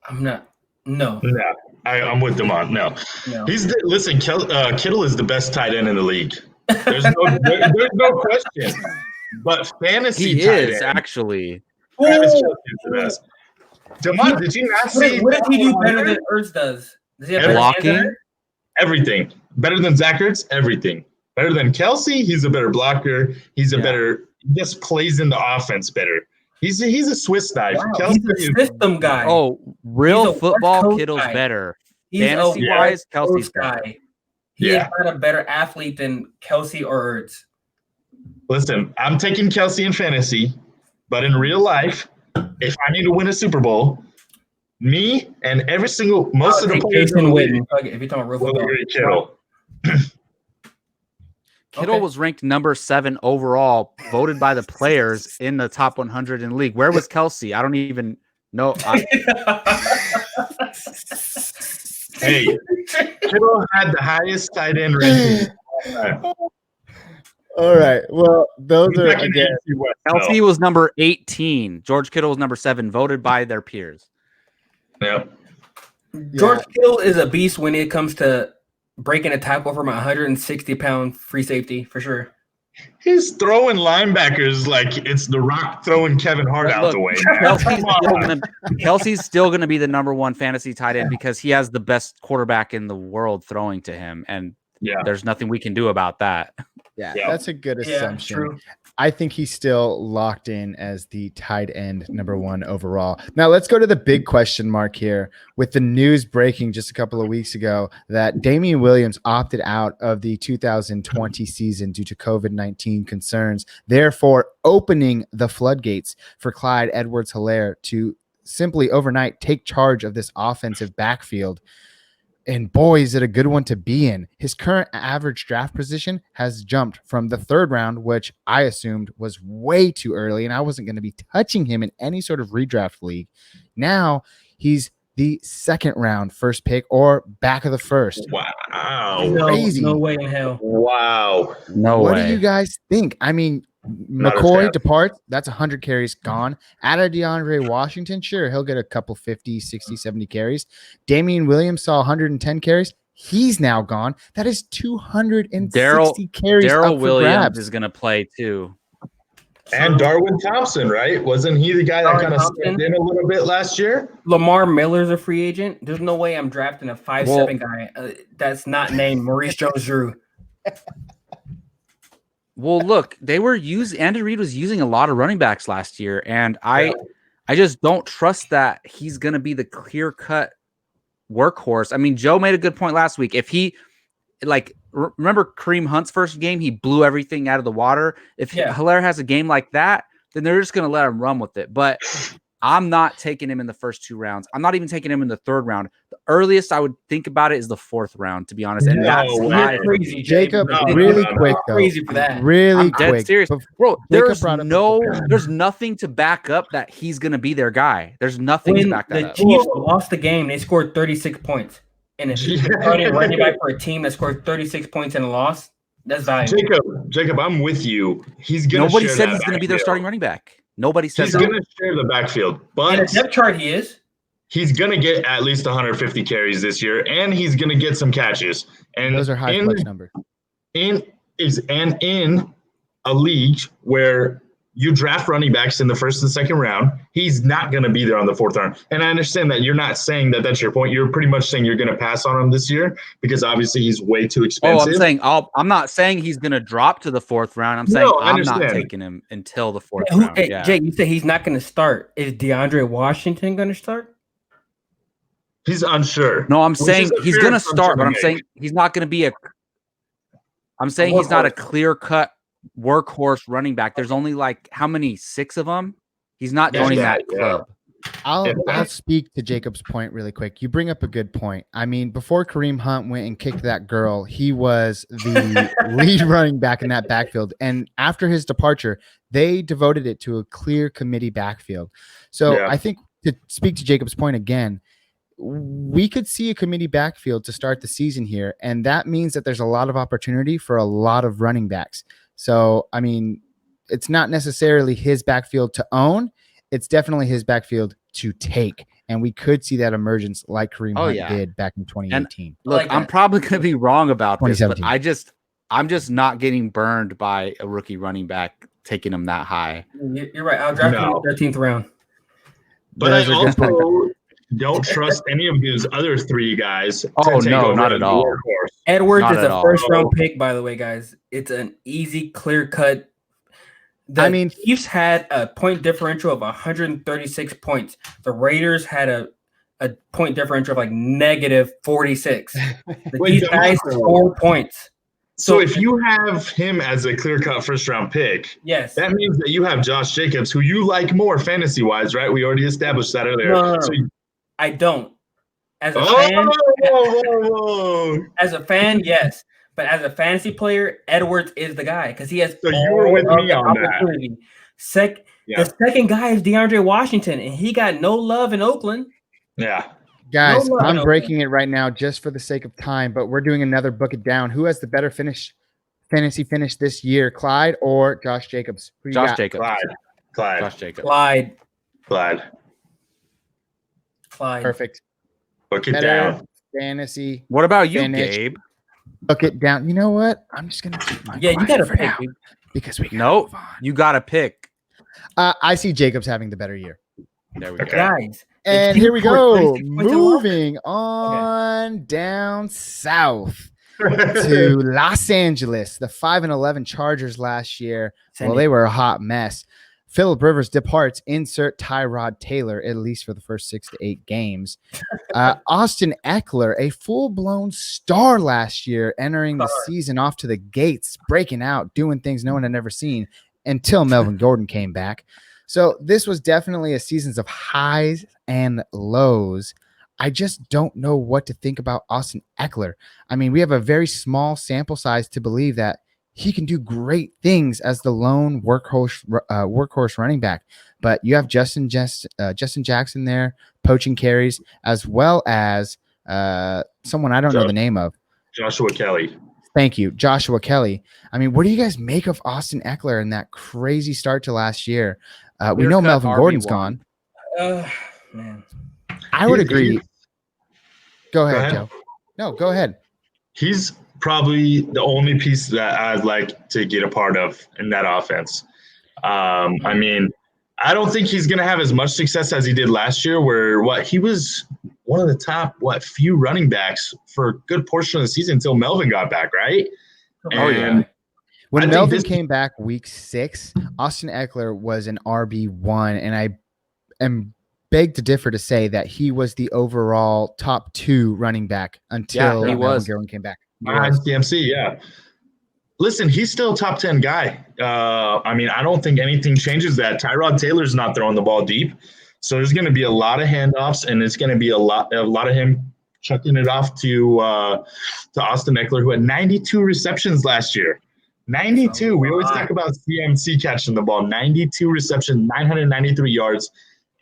I'm not. No. I'm with Demont. No. Listen, Kittle is the best tight end in the league. There's no question. But fantasy he is actually. Travis Kelce is the best. Demont, did you not see? What does he do better than Ertz does? Does he have blocking? Everything. Better than Zach Ertz? Everything. Better than Kelce? He's a better blocker. He's a better. He just plays in the offense better. He's a Swiss knife. Wow, he's a system guy. Oh, real football, Kittle's better. Fantasy-wise, Kelce's guy. He is not a better athlete than Kelce or Ertz. Listen, I'm taking Kelce in fantasy, but in real life, if I need to win a Super Bowl, me and most of the players in the league, if you're talking about real football, Kittle. Kittle was ranked number 7 overall, voted by the players in the top 100 in the league. Where was Kelce? I don't even know. Hey, Kittle had the highest tight end ranking. All right. Well, those are again. Kelce was number 18. George Kittle was number 7, voted by their peers. Yep. George Kittle is a beast when it comes to breaking a tackle from a 160-pound free safety, for sure. He's throwing linebackers like it's The Rock throwing Kevin Hart out the way. Kelsey's still gonna be the number one fantasy tight end because he has the best quarterback in the world throwing to him, and there's nothing we can do about that. Yeah, that's a good assumption. True. I think he's still locked in as the tight end number 1 overall. Now let's go to the big question mark here with the news breaking just a couple of weeks ago that Damian Williams opted out of the 2020 season due to COVID-19 concerns, therefore opening the floodgates for Clyde Edwards-Helaire to simply overnight take charge of this offensive backfield. And boy, is it a good one to be in. His current average draft position has jumped from the 3rd round, which I assumed was way too early, and I wasn't going to be touching him in any sort of redraft league. Now he's the 2nd round first pick or back of the 1st. Wow. Crazy. No way in hell. Wow. No what way. What do you guys think? I mean, McCoy departs, that's 100 carries gone. Out of DeAndre Washington, sure, he'll get a couple 50, 60, 70 carries. Damian Williams saw 110 carries. He's now gone. That is 260 carries. Darrell Williams is going to play too. And Darwin Thompson, right? Wasn't he the guy that kind of stepped in a little bit last year? Lamar Miller's a free agent. There's no way I'm drafting a 5'7" guy that's not named Maurice Jones-Drew. Well, look, Andy Reid was using a lot of running backs last year, and I just don't trust that he's going to be the clear-cut workhorse. I mean, Joe made a good point last week. If he, remember Kareem Hunt's first game, he blew everything out of the water. If Helaire has a game like that, then they're just going to let him run with it. But I'm not taking him in the first 2 rounds. I'm not even taking him in the 3rd round. The earliest I would think about it is the 4th round, to be honest. And that's not crazy, Jacob. Really quick, though. Crazy for that. Really dead quick, serious, bro. There's nothing to back up that he's gonna be their guy. There's nothing to back that up. The Chiefs lost the game. They scored 36 points, and if you're starting running back for a team that scored 36 points and lost, that's valuable. Jacob, I'm with you. He's gonna. Nobody said he's gonna be their starting running back. Nobody says he's gonna share the backfield, but in a depth chart he is. He's gonna get at least 150 carries this year, and he's gonna get some catches. And those are high flex numbers. In a league where you draft running backs in the 1st and 2nd round, he's not going to be there on the 4th round. And I understand that you're not saying that that's your point. You're pretty much saying you're going to pass on him this year because obviously he's way too expensive. I'm not saying he's going to drop to the 4th round. I'm saying I'm not taking him until the 4th round. Hey, Jake, you say he's not going to start. Is DeAndre Washington going to start? He's unsure. No, I'm saying he's going to start, but I'm saying he's not going to be he's not a clear-cut workhorse running back. There's only how many? 6 of them. He's not joining that club. I'll speak to Jacob's point really quick. You bring up a good point. I mean, before Kareem Hunt went and kicked that girl, he was the lead running back in that backfield. And after his departure, they devoted it to a clear committee backfield. So I think to speak to Jacob's point again, we could see a committee backfield to start the season here. And that means that there's a lot of opportunity for a lot of running backs. So, I mean, it's not necessarily his backfield to own. It's definitely his backfield to take. And we could see that emergence like Kareem Hunt did back in 2018. And look, I'm probably going to be wrong about this, but I'm just not getting burned by a rookie running back taking him that high. You're right. I'll draft him in the 13th round. But I also don't trust any of his other 3 guys. Oh, no, not at all. Edwards is a 1st round pick, by the way, guys. It's an easy, clear cut. The Chiefs had a point differential of 136 points. The Raiders had a point differential of negative 46. These guys scored points. So if you have him as a clear-cut 1st round pick, yes, that means that you have Josh Jacobs, who you like more fantasy-wise, right? We already established that earlier. No. I don't. As a fan, yes. But as a fantasy player, Edwards is the guy because he has. So you were with me on that. The second guy is DeAndre Washington, and he got no love in Oakland. Yeah. Guys, I'm breaking it right now just for the sake of time, but we're doing another book it down. Who has the better fantasy finish this year, Clyde or Josh Jacobs? Josh Jacobs. Clyde. Josh Jacobs. Clyde. Perfect. Book it down. Fantasy. What about you, finish. Gabe? Book it down. You know what? I'm just gonna keep my you got to pick now because we nope. You got to pick. I see Jacobs having the better year. There we go, guys. And here we go. Moving on down south to Los Angeles. The 5-11 Chargers last year. They were a hot mess. Phillip Rivers departs. Insert Tyrod Taylor, at least for the first 6 to 8 games. Austin Eckler, a full-blown star last year, entering the season off to the gates, breaking out, doing things no one had ever seen until Melvin Gordon came back. So this was definitely a season of highs and lows. I just don't know what to think about Austin Eckler. I mean, we have a very small sample size to believe that he can do great things as the lone workhorse running back. But you have Justin Jackson there, poaching carries, as well as someone I don't know the name of. Joshua Kelly. Thank you, Joshua Kelly. I mean, what do you guys make of Austin Eckler and that crazy start to last year? We know Melvin Gordon's gone. Man. I would agree. Go ahead, Joe. No, go ahead. He's probably the only piece that I'd like to get a part of in that offense. I mean, I don't think he's going to have as much success as he did last year, where he was one of the top few running backs for a good portion of the season until Melvin got back, right? When Melvin came back week 6, Austin Eckler was an RB1, and I am beg to differ to say that he was the overall top 2 running back until Melvin Gordon came back. CMC, yeah. Listen, he's still a top 10 guy. I mean, I don't think anything changes that. Tyrod Taylor's not throwing the ball deep, so there's going to be a lot of handoffs, and it's going to be a lot of him chucking it off to Austin Eckler, who had 92 receptions last year. 92. We always talk about CMC catching the ball. 92 receptions, 993 yards,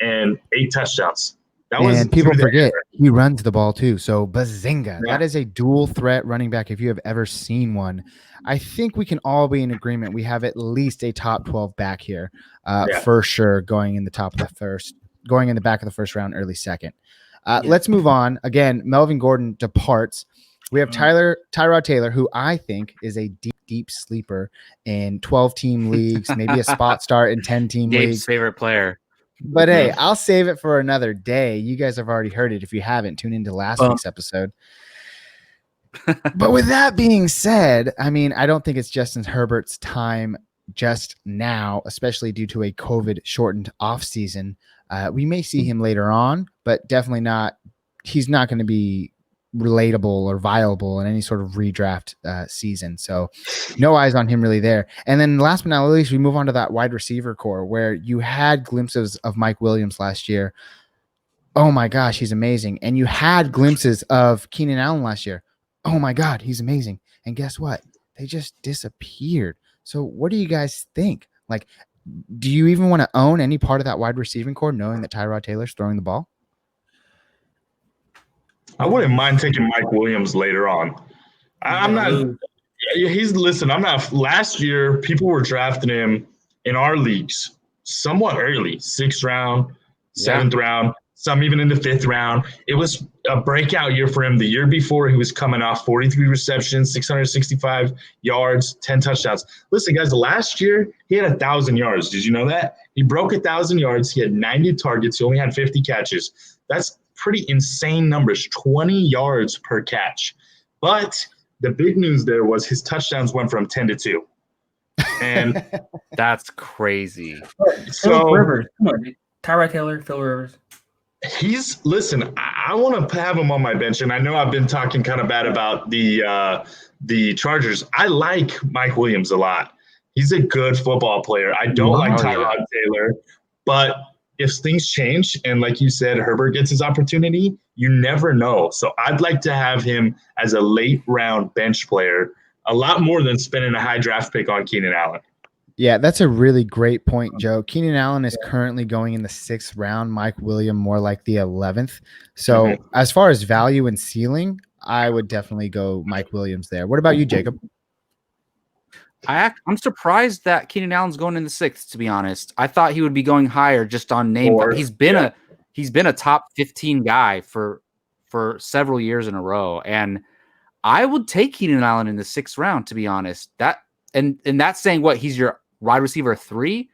and 8 touchdowns. And people forget he runs the ball too. So bazinga. Yeah. That is a dual threat running back if you have ever seen one. I think we can all be in agreement. We have at least a top 12 back here for sure, going in the back of the first round, early second. Let's move on. Again, Melvin Gordon departs. We have Tyrod Taylor, who I think is a deep sleeper in 12-team leagues, maybe a spot start in 10-team leagues. Dave's favorite player. But hey, I'll save it for another day. You guys have already heard it. If you haven't, tune into last week's episode. But with that being said, I mean, I don't think it's Justin Herbert's time just now, especially due to a COVID-shortened offseason. We may see him later on, but definitely not. He's not going to be relatable or viable in any sort of redraft season. So no eyes on him really there. And then last but not least, we move on to that wide receiver core where you had glimpses of Mike Williams last year. Oh my gosh, he's amazing. And you had glimpses of Keenan Allen last year. Oh my God, he's amazing. And guess what? They just disappeared. So what do you guys think? Like, do you even want to own any part of that wide receiving core knowing that Tyrod Taylor's throwing the ball? I wouldn't mind taking Mike Williams later on. I'm not. Last year, people were drafting him in our leagues somewhat early, 6th round, 7th round, some even in the 5th round. It was a breakout year for him. The year before, he was coming off 43 receptions, 665 yards, 10 touchdowns. Listen, guys, last year, he had 1,000 yards. Did you know that? He broke 1,000 yards. He had 90 targets. He only had 50 catches. That's pretty insane numbers, 20 yards per catch. But the big news there was his touchdowns went from 10 to 2. And that's crazy. So Rivers, come on, Tyrod Taylor, Phil Rivers. I want to have him on my bench, and I know I've been talking kind of bad about the Chargers. I like Mike Williams a lot. He's a good football player. I don't like Tyrod Taylor, but if things change and, like you said, Herbert gets his opportunity, you never know. So I'd like to have him as a late round bench player a lot more than spending a high draft pick on Keenan Allen. Yeah, that's a really great point, Joe. Keenan Allen is currently going in the 6th round, Mike Williams more like the 11th. So as far as value and ceiling, I would definitely go Mike Williams there. What about you, Jacob? I'm surprised that Keenan Allen's going in the 6th, to be honest. I thought he would be going higher just on name. He's been a top 15 guy for for several years in a row. And I would take Keenan Allen in the 6th round, to be honest. That and that's saying what, he's your wide receiver 3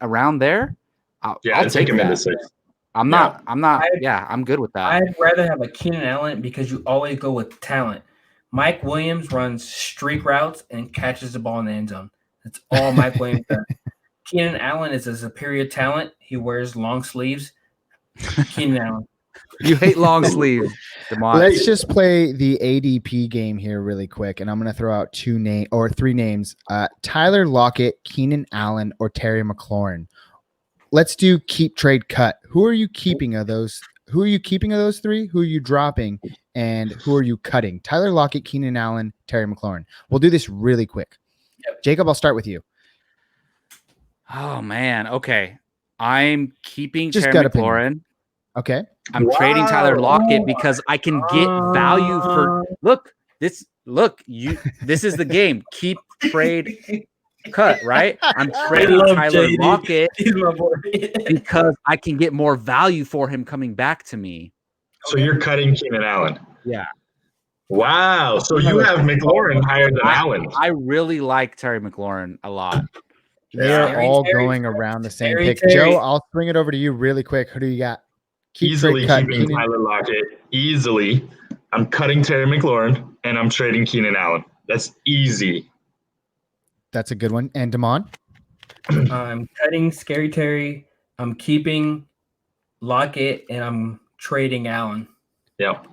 around there. I'll take him in the 6th. I'm good with that. I'd rather have a Keenan Allen because you always go with talent. Mike Williams runs streak routes and catches the ball in the end zone. That's all Mike Williams does. Keenan Allen is a superior talent. He wears long sleeves. Keenan Allen. You hate long sleeves, DeMont. Let's just play the ADP game here really quick, and I'm going to throw out 3 names. Tyler Lockett, Keenan Allen, or Terry McLaurin. Let's do keep, trade, cut. Who are you keeping of those? Who are you keeping of those 3? Who are you dropping? And who are you cutting? Tyler Lockett, Keenan Allen, Terry McLaurin. We'll do this really quick. Yep. Jacob, I'll start with you. Oh, man. Okay. I'm keeping Terry McLaurin. Okay. I'm trading Tyler Lockett because I can get value for this is the game. Keep, trade, cut, right? I'm trading Tyler Lockett because I can get more value for him coming back to me. So you're cutting Keenan Allen. Yeah. Wow. So you have McLaurin higher than Allen. I really like Terry McLaurin a lot. They're all going around the same pick. Joe, I'll bring it over to you really quick. Who do you got? Easily keeping Tyler Lockett. Easily. I'm cutting Terry McLaurin, and I'm trading Keenan Allen. That's easy. That's a good one. And Damon? I'm cutting Scary Terry. I'm keeping Lockett, and I'm trading Allen. Yep.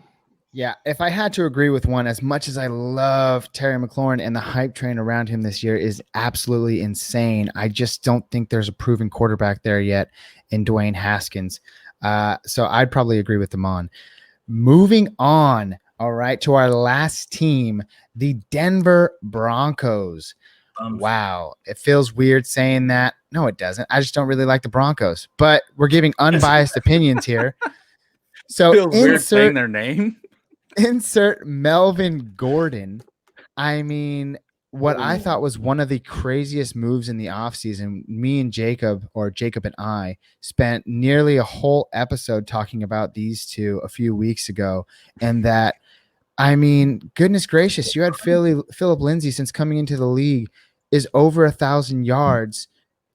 Yeah, if I had to agree with one, as much as I love Terry McLaurin and the hype train around him this year is absolutely insane, I just don't think there's a proven quarterback there yet in Dwayne Haskins. So I'd probably agree with Damon. Moving on, all right, to our last team, the Denver Broncos. Wow, it feels weird saying that. No, it doesn't. I just don't really like the Broncos, but we're giving unbiased opinions here. So feels weird saying their name. Insert Melvin Gordon. I mean, what I thought was one of the craziest moves in the offseason, me and Jacob, or Jacob and I, spent nearly a whole episode talking about these two a few weeks ago. And that, I mean, goodness gracious, you had Philip Lindsay, since coming into the league, is over 1,000 yards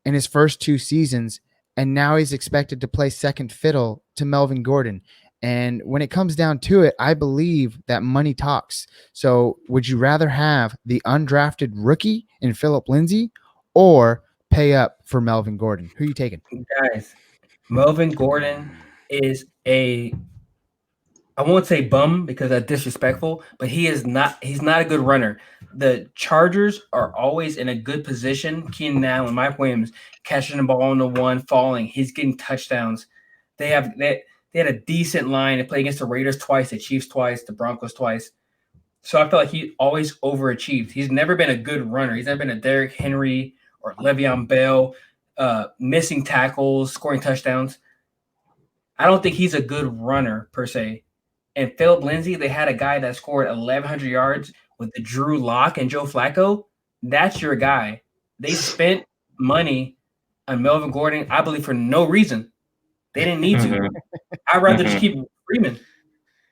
in his first 2 seasons. And now he's expected to play second fiddle to Melvin Gordon. And when it comes down to it, I believe that money talks. So would you rather have the undrafted rookie in Philip Lindsay or pay up for Melvin Gordon? Who are you taking? Guys, Melvin Gordon is I won't say bum because that's disrespectful, but he's not a good runner. The Chargers are always in a good position. Keenan Allen, Mike Williams catching the ball on the one, falling. He's getting touchdowns. They had a decent line. They played against the Raiders twice, the Chiefs twice, the Broncos twice. So I feel like he always overachieved. He's never been a good runner. He's never been a Derrick Henry or Le'Veon Bell, missing tackles, scoring touchdowns. I don't think he's a good runner per se. And Philip Lindsay, they had a guy that scored 1,100 yards with the Drew Lock and Joe Flacco. That's your guy. They spent money on Melvin Gordon, I believe, for no reason. They didn't need to. I'd rather just keep Freeman.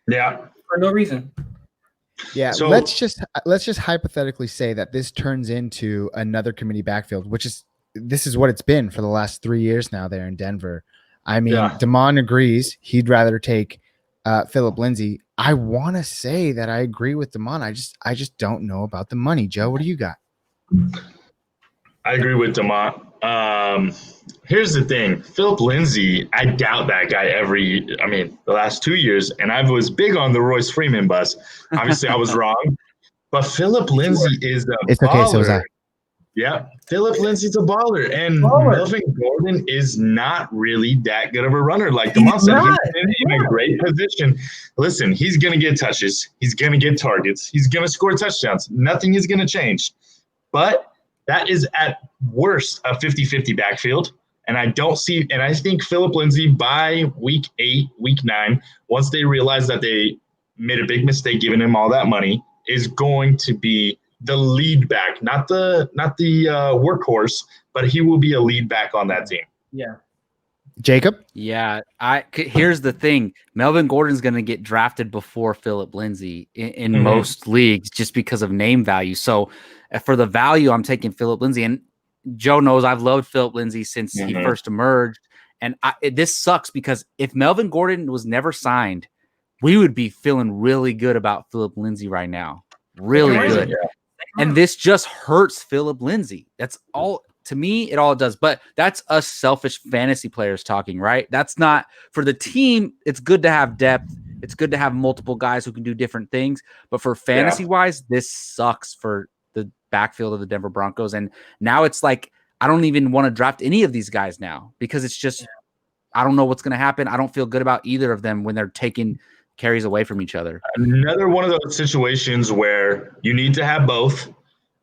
Yeah. For no reason. Yeah. So let's just hypothetically say that this turns into another committee backfield, this is what it's been for the last 3 years now there in Denver. I mean, Damon agrees he'd rather take Philip Lindsay. I want to say that I agree with Damon. I just don't know about the money. Joe, what do you got? I agree with Damon. Here's the thing. Philip Lindsay, I doubt that guy the last 2 years, and I was big on the Royce Freeman bus. Obviously, I was wrong. But Philip Lindsay is a baller. Okay, so was I. Yeah, Philip Lindsay's a baller, and Melvin Gordon is not really that good of a runner. Like Damon said, he's in a great position. Listen, he's going to get touches. He's going to get targets. He's going to score touchdowns. Nothing is going to change. But that is at worst a 50-50 backfield. And I think Philip Lindsay by week 8, week 9, once they realize that they made a big mistake giving him all that money, is going to be the lead back, not the workhorse, but he will be a lead back on that team. Yeah. Jacob? Yeah, here's the thing. Melvin Gordon's going to get drafted before Philip Lindsay in most leagues just because of name value. So for the value, I'm taking Philip Lindsay. And Joe knows I've loved Philip Lindsay since he first emerged. And this sucks because if Melvin Gordon was never signed, we would be feeling really good about Philip Lindsay right now. Really good. Yeah. And this just hurts Philip Lindsay. That's all. To me, it all does. But that's us selfish fantasy players talking, right? That's not for the team. It's good to have depth. It's good to have multiple guys who can do different things. But for fantasy wise, this sucks for the backfield of the Denver Broncos. And now it's like, I don't even want to draft any of these guys now because it's just, I don't know what's going to happen. I don't feel good about either of them when they're taking carries away from each other. Another one of those situations where you need to have both.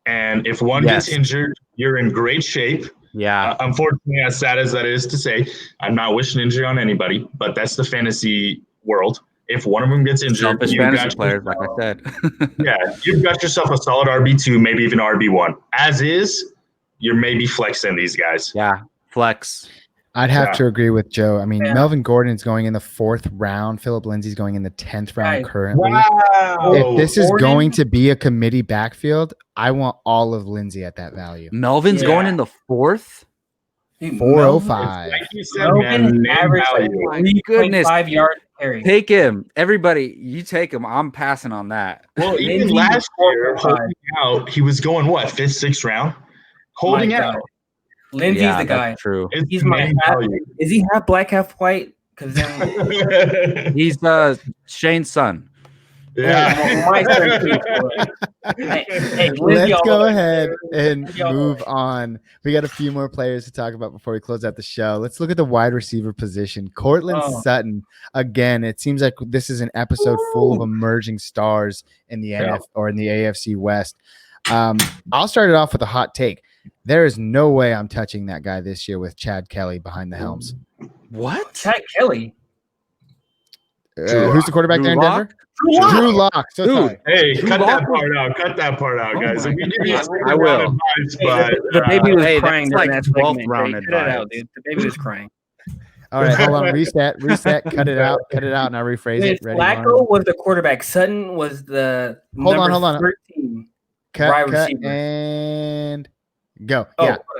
And if one gets injured, you're in great shape. Yeah. Unfortunately, as sad as that is to say, I'm not wishing injury on anybody, but that's the fantasy world. If one of them gets injured, fantasy players, like I said. You've got yourself a solid RB2, maybe even RB1. As is, you're maybe flexing these guys. Yeah, flex. I'd have to agree with Joe. I mean, Melvin Gordon's going in the 4th round. Philip Lindsay's going in the 10th round currently. Wow. If this is going to be a committee backfield, I want all of Lindsay at that value. Melvin's going in the 4th? 405. Like you said, man, average 3.5 yards carry. Take him. Everybody, you take him. I'm passing on that. Well, even last year, holding out, he was going, 5th, 6th round? Holding out. Lindsay's the guy. True. He's my is he half black, half white? Because then he's Shane's son. Yeah. Let's go ahead and move on. We got a few more players to talk about before we close out the show. Let's look at the wide receiver position. Cortland Sutton. Again, it seems like this is an episode full of emerging stars in the NF or in the AFC West. I'll start it off with a hot take. There is no way I'm touching that guy this year with Chad Kelly behind the helms. What? Chad Kelly? Who's the quarterback there in Denver? Drew Lock. So sorry. Hey, cut that part out. Cut that part out, guys. I will. Advice, but, the baby was crying. That's like 12th round advice. Cut it out, dude. The baby was crying. All right, hold on. Reset. Cut it out, and I'll rephrase it. Ready, Flacco was the quarterback. Sutton was the hold on. 13 cut, and go.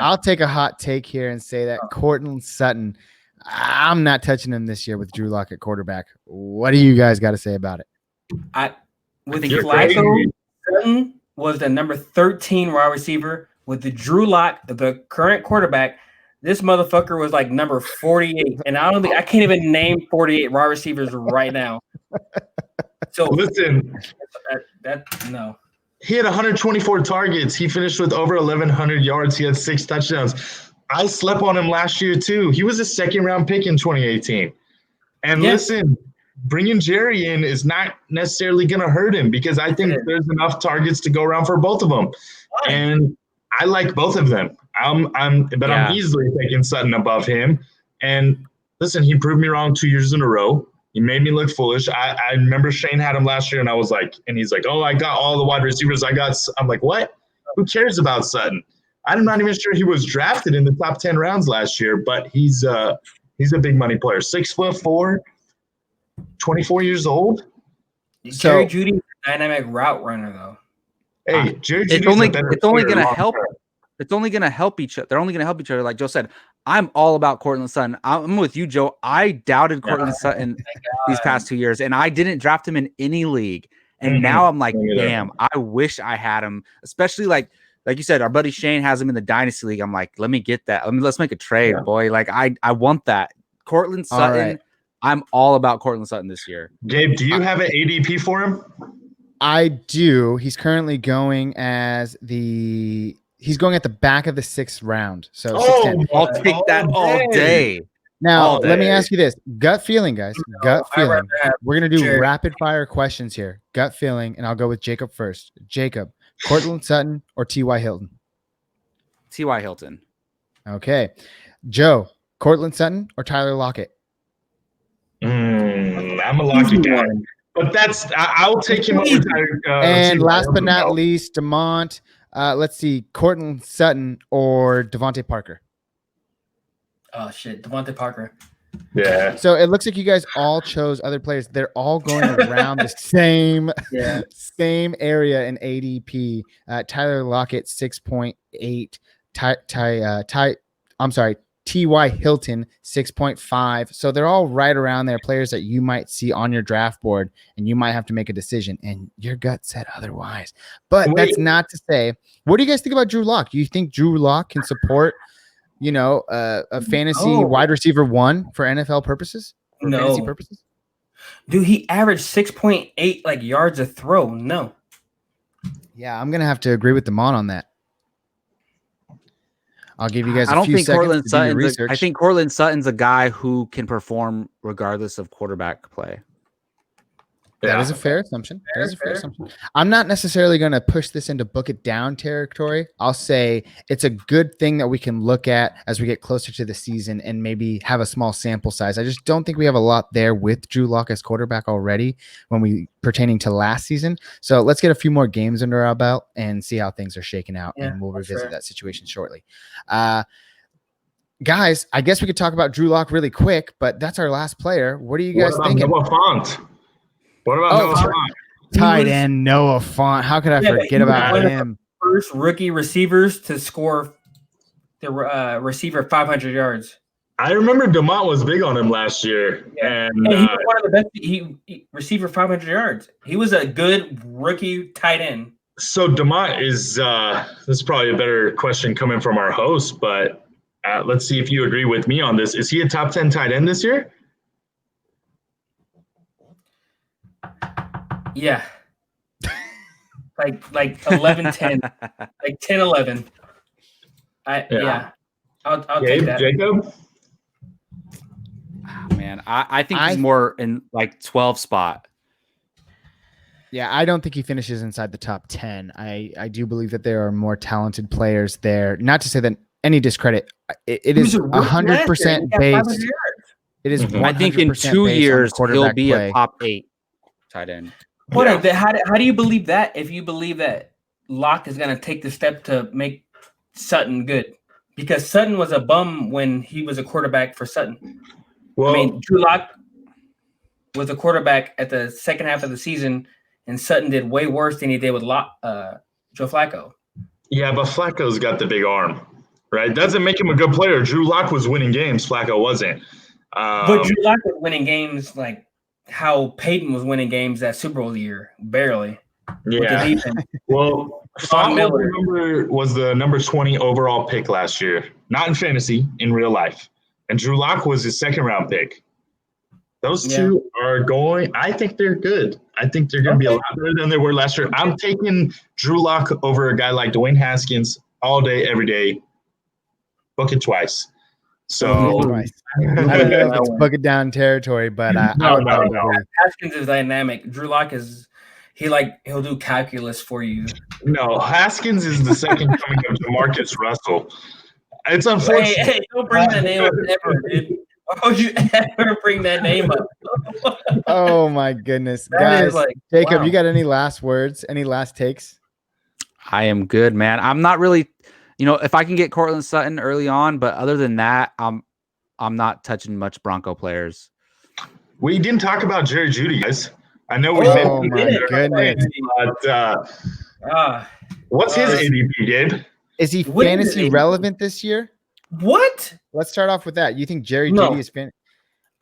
I'll take a hot take here and say that Cortland Sutton, I'm not touching him this year with Drew Lock at quarterback. What do you guys got to say about it? With Flacco, Sutton was the number 13 wide receiver. With the Drew Lock, the current quarterback, this motherfucker was like number 48. And I can't even name 48 wide receivers right now. So listen, no. He had 124 targets. He finished with over 1,100 yards. He had 6 touchdowns. I slept on him last year too. He was a 2nd-round pick in 2018. And listen, bringing Jerry in is not necessarily going to hurt him because I think there's enough targets to go around for both of them. And I like both of them. I'm easily taking Sutton above him. And listen, he proved me wrong 2 years in a row. He made me look foolish. I remember Shane had him last year, and I was like, and he's like, oh, I got all the wide receivers. I'm like, what? Who cares about Sutton? I'm not even sure he was drafted in the top 10 rounds last year, but he's a big money player. 6'4", 24 years old. Jerry Jeudy's a dynamic route runner, though. Hey, Jerry Jeudy's it's only going to help. It's only going to help each other. They're only going to help each other. Like Joe said, I'm all about Cortland Sutton. I'm with you, Joe. I doubted Cortland Sutton these past 2 years, and I didn't draft him in any league. And now I'm like, damn, I wish I had him, especially like you said, our buddy Shane has him in the Dynasty League. I'm like, let me get that. Let's make a trade, boy. Like, I want that. Cortland Sutton. Right. I'm all about Cortland Sutton this year. Gabe, do you have an ADP for him? I do. He's currently going he's going at the back of the 6th round. So I'll take that all day. Now, let me ask you this. Gut feeling, guys. Gut feeling. We're going to do rapid fire questions here. Gut feeling, and I'll go with Jacob first. Jacob, Cortland Sutton or T.Y. Hilton? T.Y. Hilton. Okay. Joe, Cortland Sutton or Tyler Lockett? I'm a Lockett guy. But I'll take him over Tyler. And last but not least, DeMont. Let's see, Cortland Sutton or Devontae Parker? Oh shit, Devontae Parker. Yeah. So it looks like you guys all chose other players. They're all going around the same area in ADP. Tyler Lockett 6.8. T.Y. Hilton 6.5. So they're all right around there. Players that you might see on your draft board, and you might have to make a decision. And your gut said otherwise. But that's not to say. What do you guys think about Drew Lock? Do you think Drew Lock can support? A fantasy wide receiver 1 for NFL purposes? For fantasy purposes? Dude, he averaged 6.8 yards a throw. No. Yeah, I'm gonna have to agree with Damon on that. I'll give you guys I don't think Courtland Sutton's I think Courtland Sutton's a guy who can perform regardless of quarterback play. That is a fair assumption. I'm not necessarily going to push this into book it down territory. I'll say it's a good thing that we can look at as we get closer to the season and maybe have a small sample size. I just don't think we have a lot there with Drew Lock as quarterback already pertaining to last season. So let's get a few more games under our belt and see how things are shaking out, and we'll revisit that situation shortly. Guys, I guess we could talk about Drew Lock really quick, but that's our last player. What are you guys thinking? Noah Fant? What about Noah Fant? Tight end Noah Fant. How could I forget about him? First rookie receivers to score the receiver 500 yards. I remember DeMont was big on him last year. Yeah. And he was one of the best receiver 500 yards. He was a good rookie tight end. So DeMont is this is probably a better question coming from our host, but let's see if you agree with me on this. Is he a top 10 tight end this year? Yeah. like 11-10. Like 10-11. I'll take that. Jacob? Oh, man, I think he's more in 12 spot. Yeah, I don't think he finishes inside the top 10. I do believe that there are more talented players there. Not to say that any discredit. It is 100% based. It is 100% I think in 2 years he'll be a top 8 tight end. How do you believe that if you believe that Locke is going to take the step to make Sutton good? Because Sutton was a bum when he was a quarterback for Sutton. Well, Drew Lock was a quarterback at the second half of the season, and Sutton did way worse than he did with Joe Flacco. Yeah, but Flacco's got the big arm, right? Doesn't make him a good player. Drew Lock was winning games. Flacco wasn't. But Drew Lock was winning games like how Peyton was winning games that Super Bowl year, barely. Yeah. Well, Font was the number 20 overall pick last year, not in fantasy, in real life. And Drew Lock was his second-round pick. Those two are going – I think they're good. I think they're going to be a lot better than they were last year. I'm taking Drew Lock over a guy like Dwayne Haskins all day, every day. Book it twice. So I don't know if it's book it down territory, but I would probably agree. Haskins is dynamic. Drew Lock is he'll do calculus for you. No, Haskins is the second coming of DeMarcus Russell. It's unfortunate. Hey, don't bring that name up ever, dude. Why would you ever bring that name up? Oh my goodness, guys! Jacob, you got any last words? Any last takes? I am good, man. I'm not really. If I can get Courtland Sutton early on, but other than that, I'm not touching much Bronco players. We didn't talk about Jerry Jeudy, guys. I know we Oh my goodness! But what's his ADP, Gabe? Is he fantasy relevant this year? What? Let's start off with that. You think Jerry Jeudy is fantasy?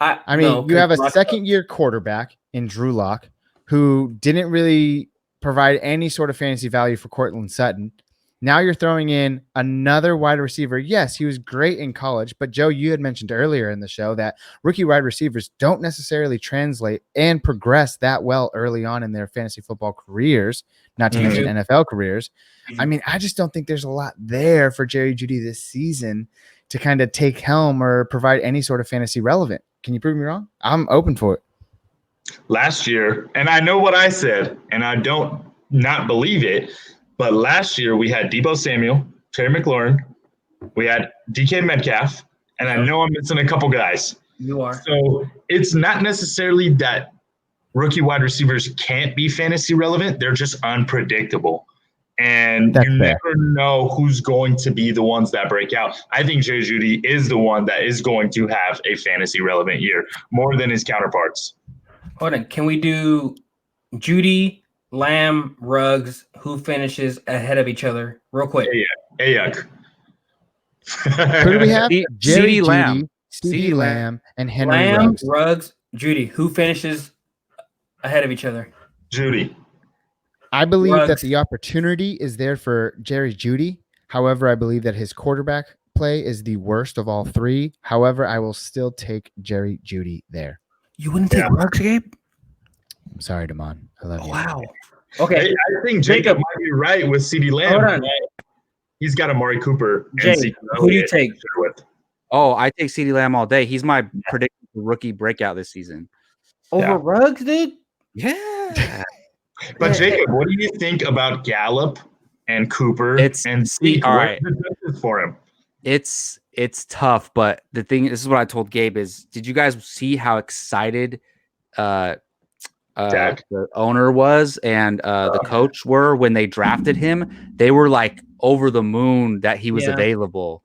I mean, you have a second-year quarterback in Drew Lock who didn't really provide any sort of fantasy value for Courtland Sutton. Now you're throwing in another wide receiver. Yes, he was great in college, but Joe, you had mentioned earlier in the show that rookie wide receivers don't necessarily translate and progress that well early on in their fantasy football careers, not to mention NFL careers. I mean, I just don't think there's a lot there for Jerry Jeudy this season to kind of take helm or provide any sort of fantasy relevant. Can you prove me wrong? I'm open for it. Last year, and I know what I said, and I don't not believe it, but last year we had Deebo Samuel, Terry McLaurin, we had DK Metcalf, and I know I'm missing a couple guys. You are. So it's not necessarily that rookie wide receivers can't be fantasy relevant. They're just unpredictable. And you never know who's going to be the ones that break out. I think Jerry Jeudy is the one that is going to have a fantasy relevant year more than his counterparts. Hold on. Can we do Jeudy, Lamb, Ruggs, who finishes ahead of each other real quick? Ayuk. Who do we have? Jerry CeeDee Lamb. Jeudy, CeeDee Lamb, and Henry Lamb, Ruggs. Ruggs, Jeudy. Who finishes ahead of each other? Jeudy. I believe that the opportunity is there for Jerry Jeudy. However, I believe that his quarterback play is the worst of all three. However, I will still take Jerry Jeudy there. You wouldn't take Ruggs, Gabe? I'm sorry, Damon. I love you. Wow. Okay. I think Jacob might be right with CeeDee Lamb. Hold on. He's got Amari Cooper. Jay, who do you take? Oh, I take CeeDee Lamb all day. He's my predicted rookie breakout this season. Over Ruggs, dude? Yeah. But Jacob, what do you think about Gallup and Cooper and Zeke? All right. For him? It's tough, but the thing, this is what I told Gabe is, did you guys see how excited the owner was and the coach were when they drafted him? They were like over the moon that he was available.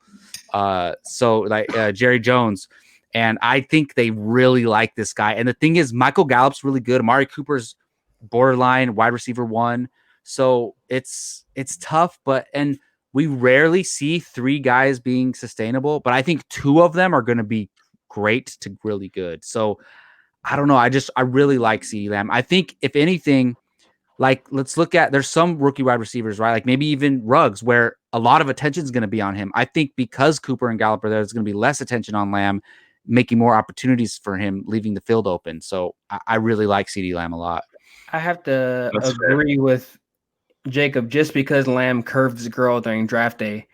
So like Jerry Jones. And I think they really like this guy. And the thing is, Michael Gallup's really good. Amari Cooper's borderline wide receiver 1. So it's tough, and we rarely see 3 guys being sustainable, but I think 2 of them are going to be great to really good. So I don't know. I really like CeeDee Lamb. I think if anything, like let's look at, there's some rookie wide receivers, right? Like maybe even Ruggs, where a lot of attention is going to be on him. I think because Cooper and Gallup are there, there's going to be less attention on Lamb, making more opportunities for him, leaving the field open. So I really like CeeDee Lamb a lot. I have to agree with Jacob, just because Lamb curved his girl during draft day.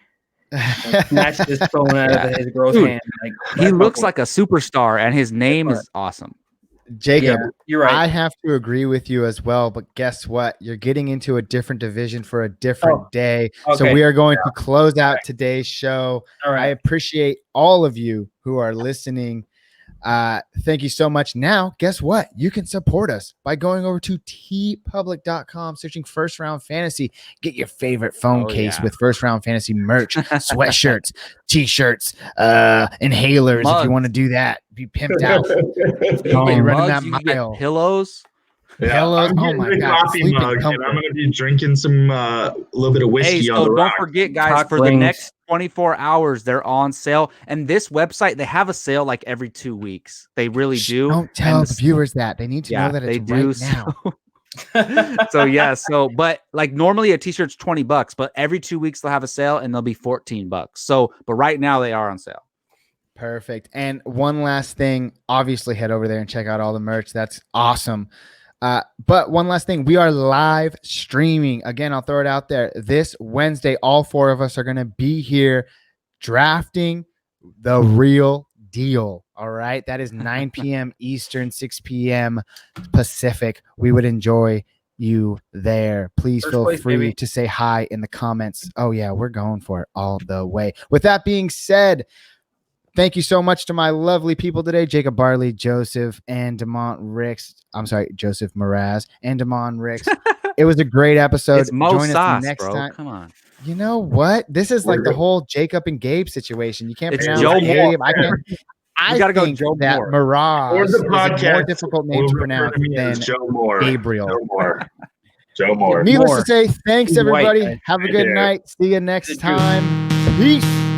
Snatched his phone out of his girl's hand. Like, he looks like a superstar, and his name is awesome. Jacob, you're right. I have to agree with you as well, but guess what? You're getting into a different division for a different day. Okay. So we are going to close out today's show. All right. I appreciate all of you who are listening. Thank you so much. Now, guess what? You can support us by going over to tpublic.com, searching First Round Fantasy. Get your favorite phone case with First Round Fantasy merch, sweatshirts, t-shirts, inhalers. Mugs. If you want to do that, be pimped out. Running that mile. Pillows. Pillows. Oh my God. Coffee mug, and I'm going to be drinking some a little bit of whiskey on the rock. Don't forget, guys, for the next 24 hours, they're on sale. And this website, they have a sale like every 2 weeks. They really do. Don't tell the viewers that. They need to know that it's right now. But like normally a t-shirt's $20, but every 2 weeks they'll have a sale and they'll be $14. So, but right now they are on sale. Perfect. And one last thing, obviously head over there and check out all the merch. That's awesome. But one last thing, we are live streaming. Again, I'll throw it out there. This Wednesday, all 4 of us are going to be here drafting the real deal. All right. That is 9 p.m. Eastern, 6 p.m. Pacific. We would enjoy you there. Please feel free to say hi in the comments. Oh, yeah, we're going for it all the way. With that being said, thank you so much to my lovely people today, Jacob Barley, Joseph, and Demont Ricks. I'm sorry, Joseph Mraz and Demont Ricks. It was a great episode. It's Mo Sauce, next time. Come on. You know what? This is like the whole Jacob and Gabe situation. You can't pronounce Joe Gabe. Moore. I gotta go Joe Moore. Mirage is a more difficult name to pronounce than Joe Moore. Gabriel. Joe Moore. Needless to say, thanks everybody. Have a good night. See you next time. Peace.